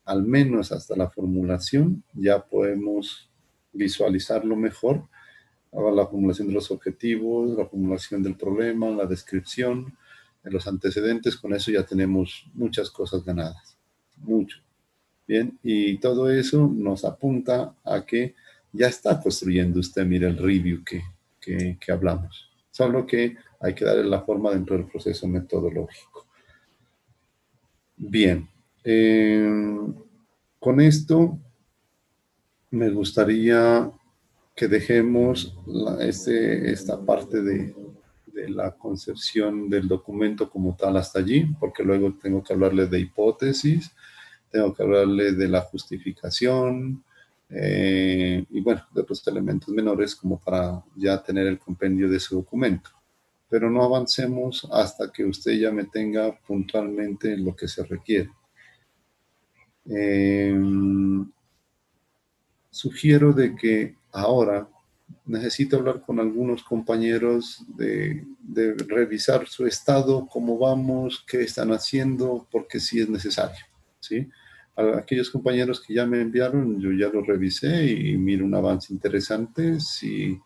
al menos hasta la formulación ya podemos visualizarlo mejor. La formulación de los objetivos, la formulación del problema, la descripción, los antecedentes, con eso ya tenemos muchas cosas ganadas, mucho. Bien, y todo eso nos apunta a que ya está construyendo usted, mire, el review que hablamos. Solo que hay que darle la forma dentro del proceso metodológico. Bien, con esto me gustaría que dejemos esta parte de la concepción del documento como tal hasta allí, porque luego tengo que hablarle de hipótesis, tengo que hablarle de la justificación y bueno, de otros elementos menores como para ya tener el compendio de su documento. Pero no avancemos hasta que usted ya me tenga puntualmente lo que se requiere. Sugiero de que ahora necesito hablar con algunos compañeros de revisar su estado, cómo vamos, qué están haciendo, porque sí es necesario, ¿sí? A aquellos compañeros que ya me enviaron, yo ya los revisé y miro un avance interesante. Si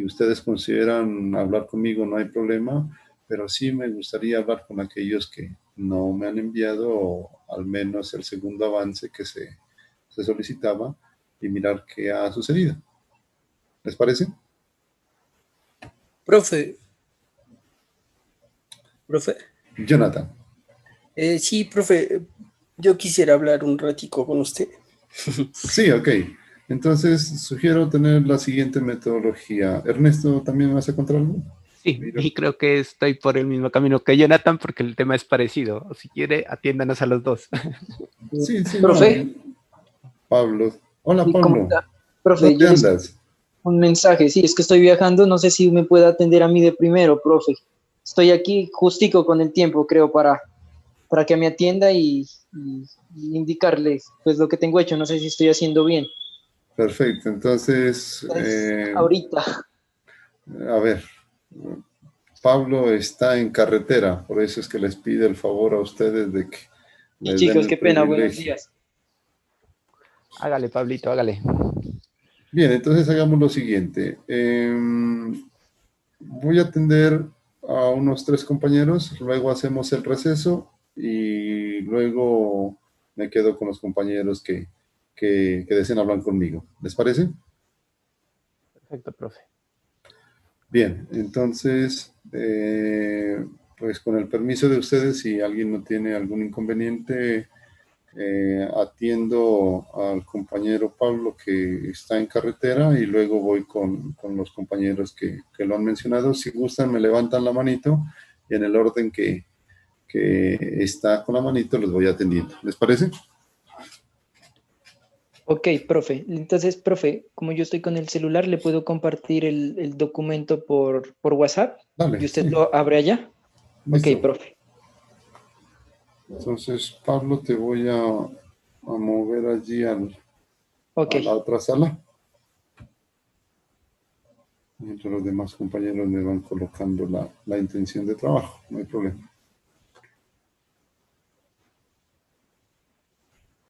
ustedes consideran hablar conmigo, no hay problema, pero sí me gustaría hablar con aquellos que no me han enviado, o al menos el segundo avance que se solicitaba, y mirar qué ha sucedido. ¿Les parece? Profe. Jonathan. Sí, profe, yo quisiera hablar un ratico con usted. Sí, ok. Entonces, sugiero tener la siguiente metodología. Ernesto, ¿también vas a contar algo? Sí, y creo que estoy por el mismo camino que Jonathan porque el tema es parecido. Si quiere, atiéndanos a los dos. Sí, Profe. No. Pablo. Hola, ¿Y Pablo. cómo está? Profe, ¿Dónde andas? un mensaje. Sí, es que estoy viajando. No sé si me puede atender a mí de primero, profe. Estoy aquí justico con el tiempo, creo, para que me atienda y indicarle pues lo que tengo hecho. No sé si estoy haciendo bien. Perfecto. Entonces, Ahorita. a ver, Pablo está en carretera, por eso es que les pido el favor a ustedes de que les Chicos, den el qué pena, buenos privilegio. días. Hágale, Pablito, hágale. Bien, entonces hagamos lo siguiente. voy a atender a unos 3 compañeros, luego hacemos el receso y luego me quedo con los compañeros que deseen hablar conmigo. ¿Les parece? Perfecto, profe. Bien, entonces, pues con el permiso de ustedes, si alguien no tiene algún inconveniente, atiendo al compañero Pablo que está en carretera y luego voy con los compañeros que lo han mencionado. Si gustan, me levantan la manito y en el orden que está con la manito los voy atendiendo. ¿Les parece? Ok, profe. Entonces, profe, como yo estoy con el celular, ¿le puedo compartir el documento por WhatsApp? Dale, ¿Y usted sí, lo abre allá? Ok, listo. profe. Entonces, Pablo, te voy a mover allí a Ok. la otra sala. Mientras los demás compañeros me van colocando la intención de trabajo, no hay problema.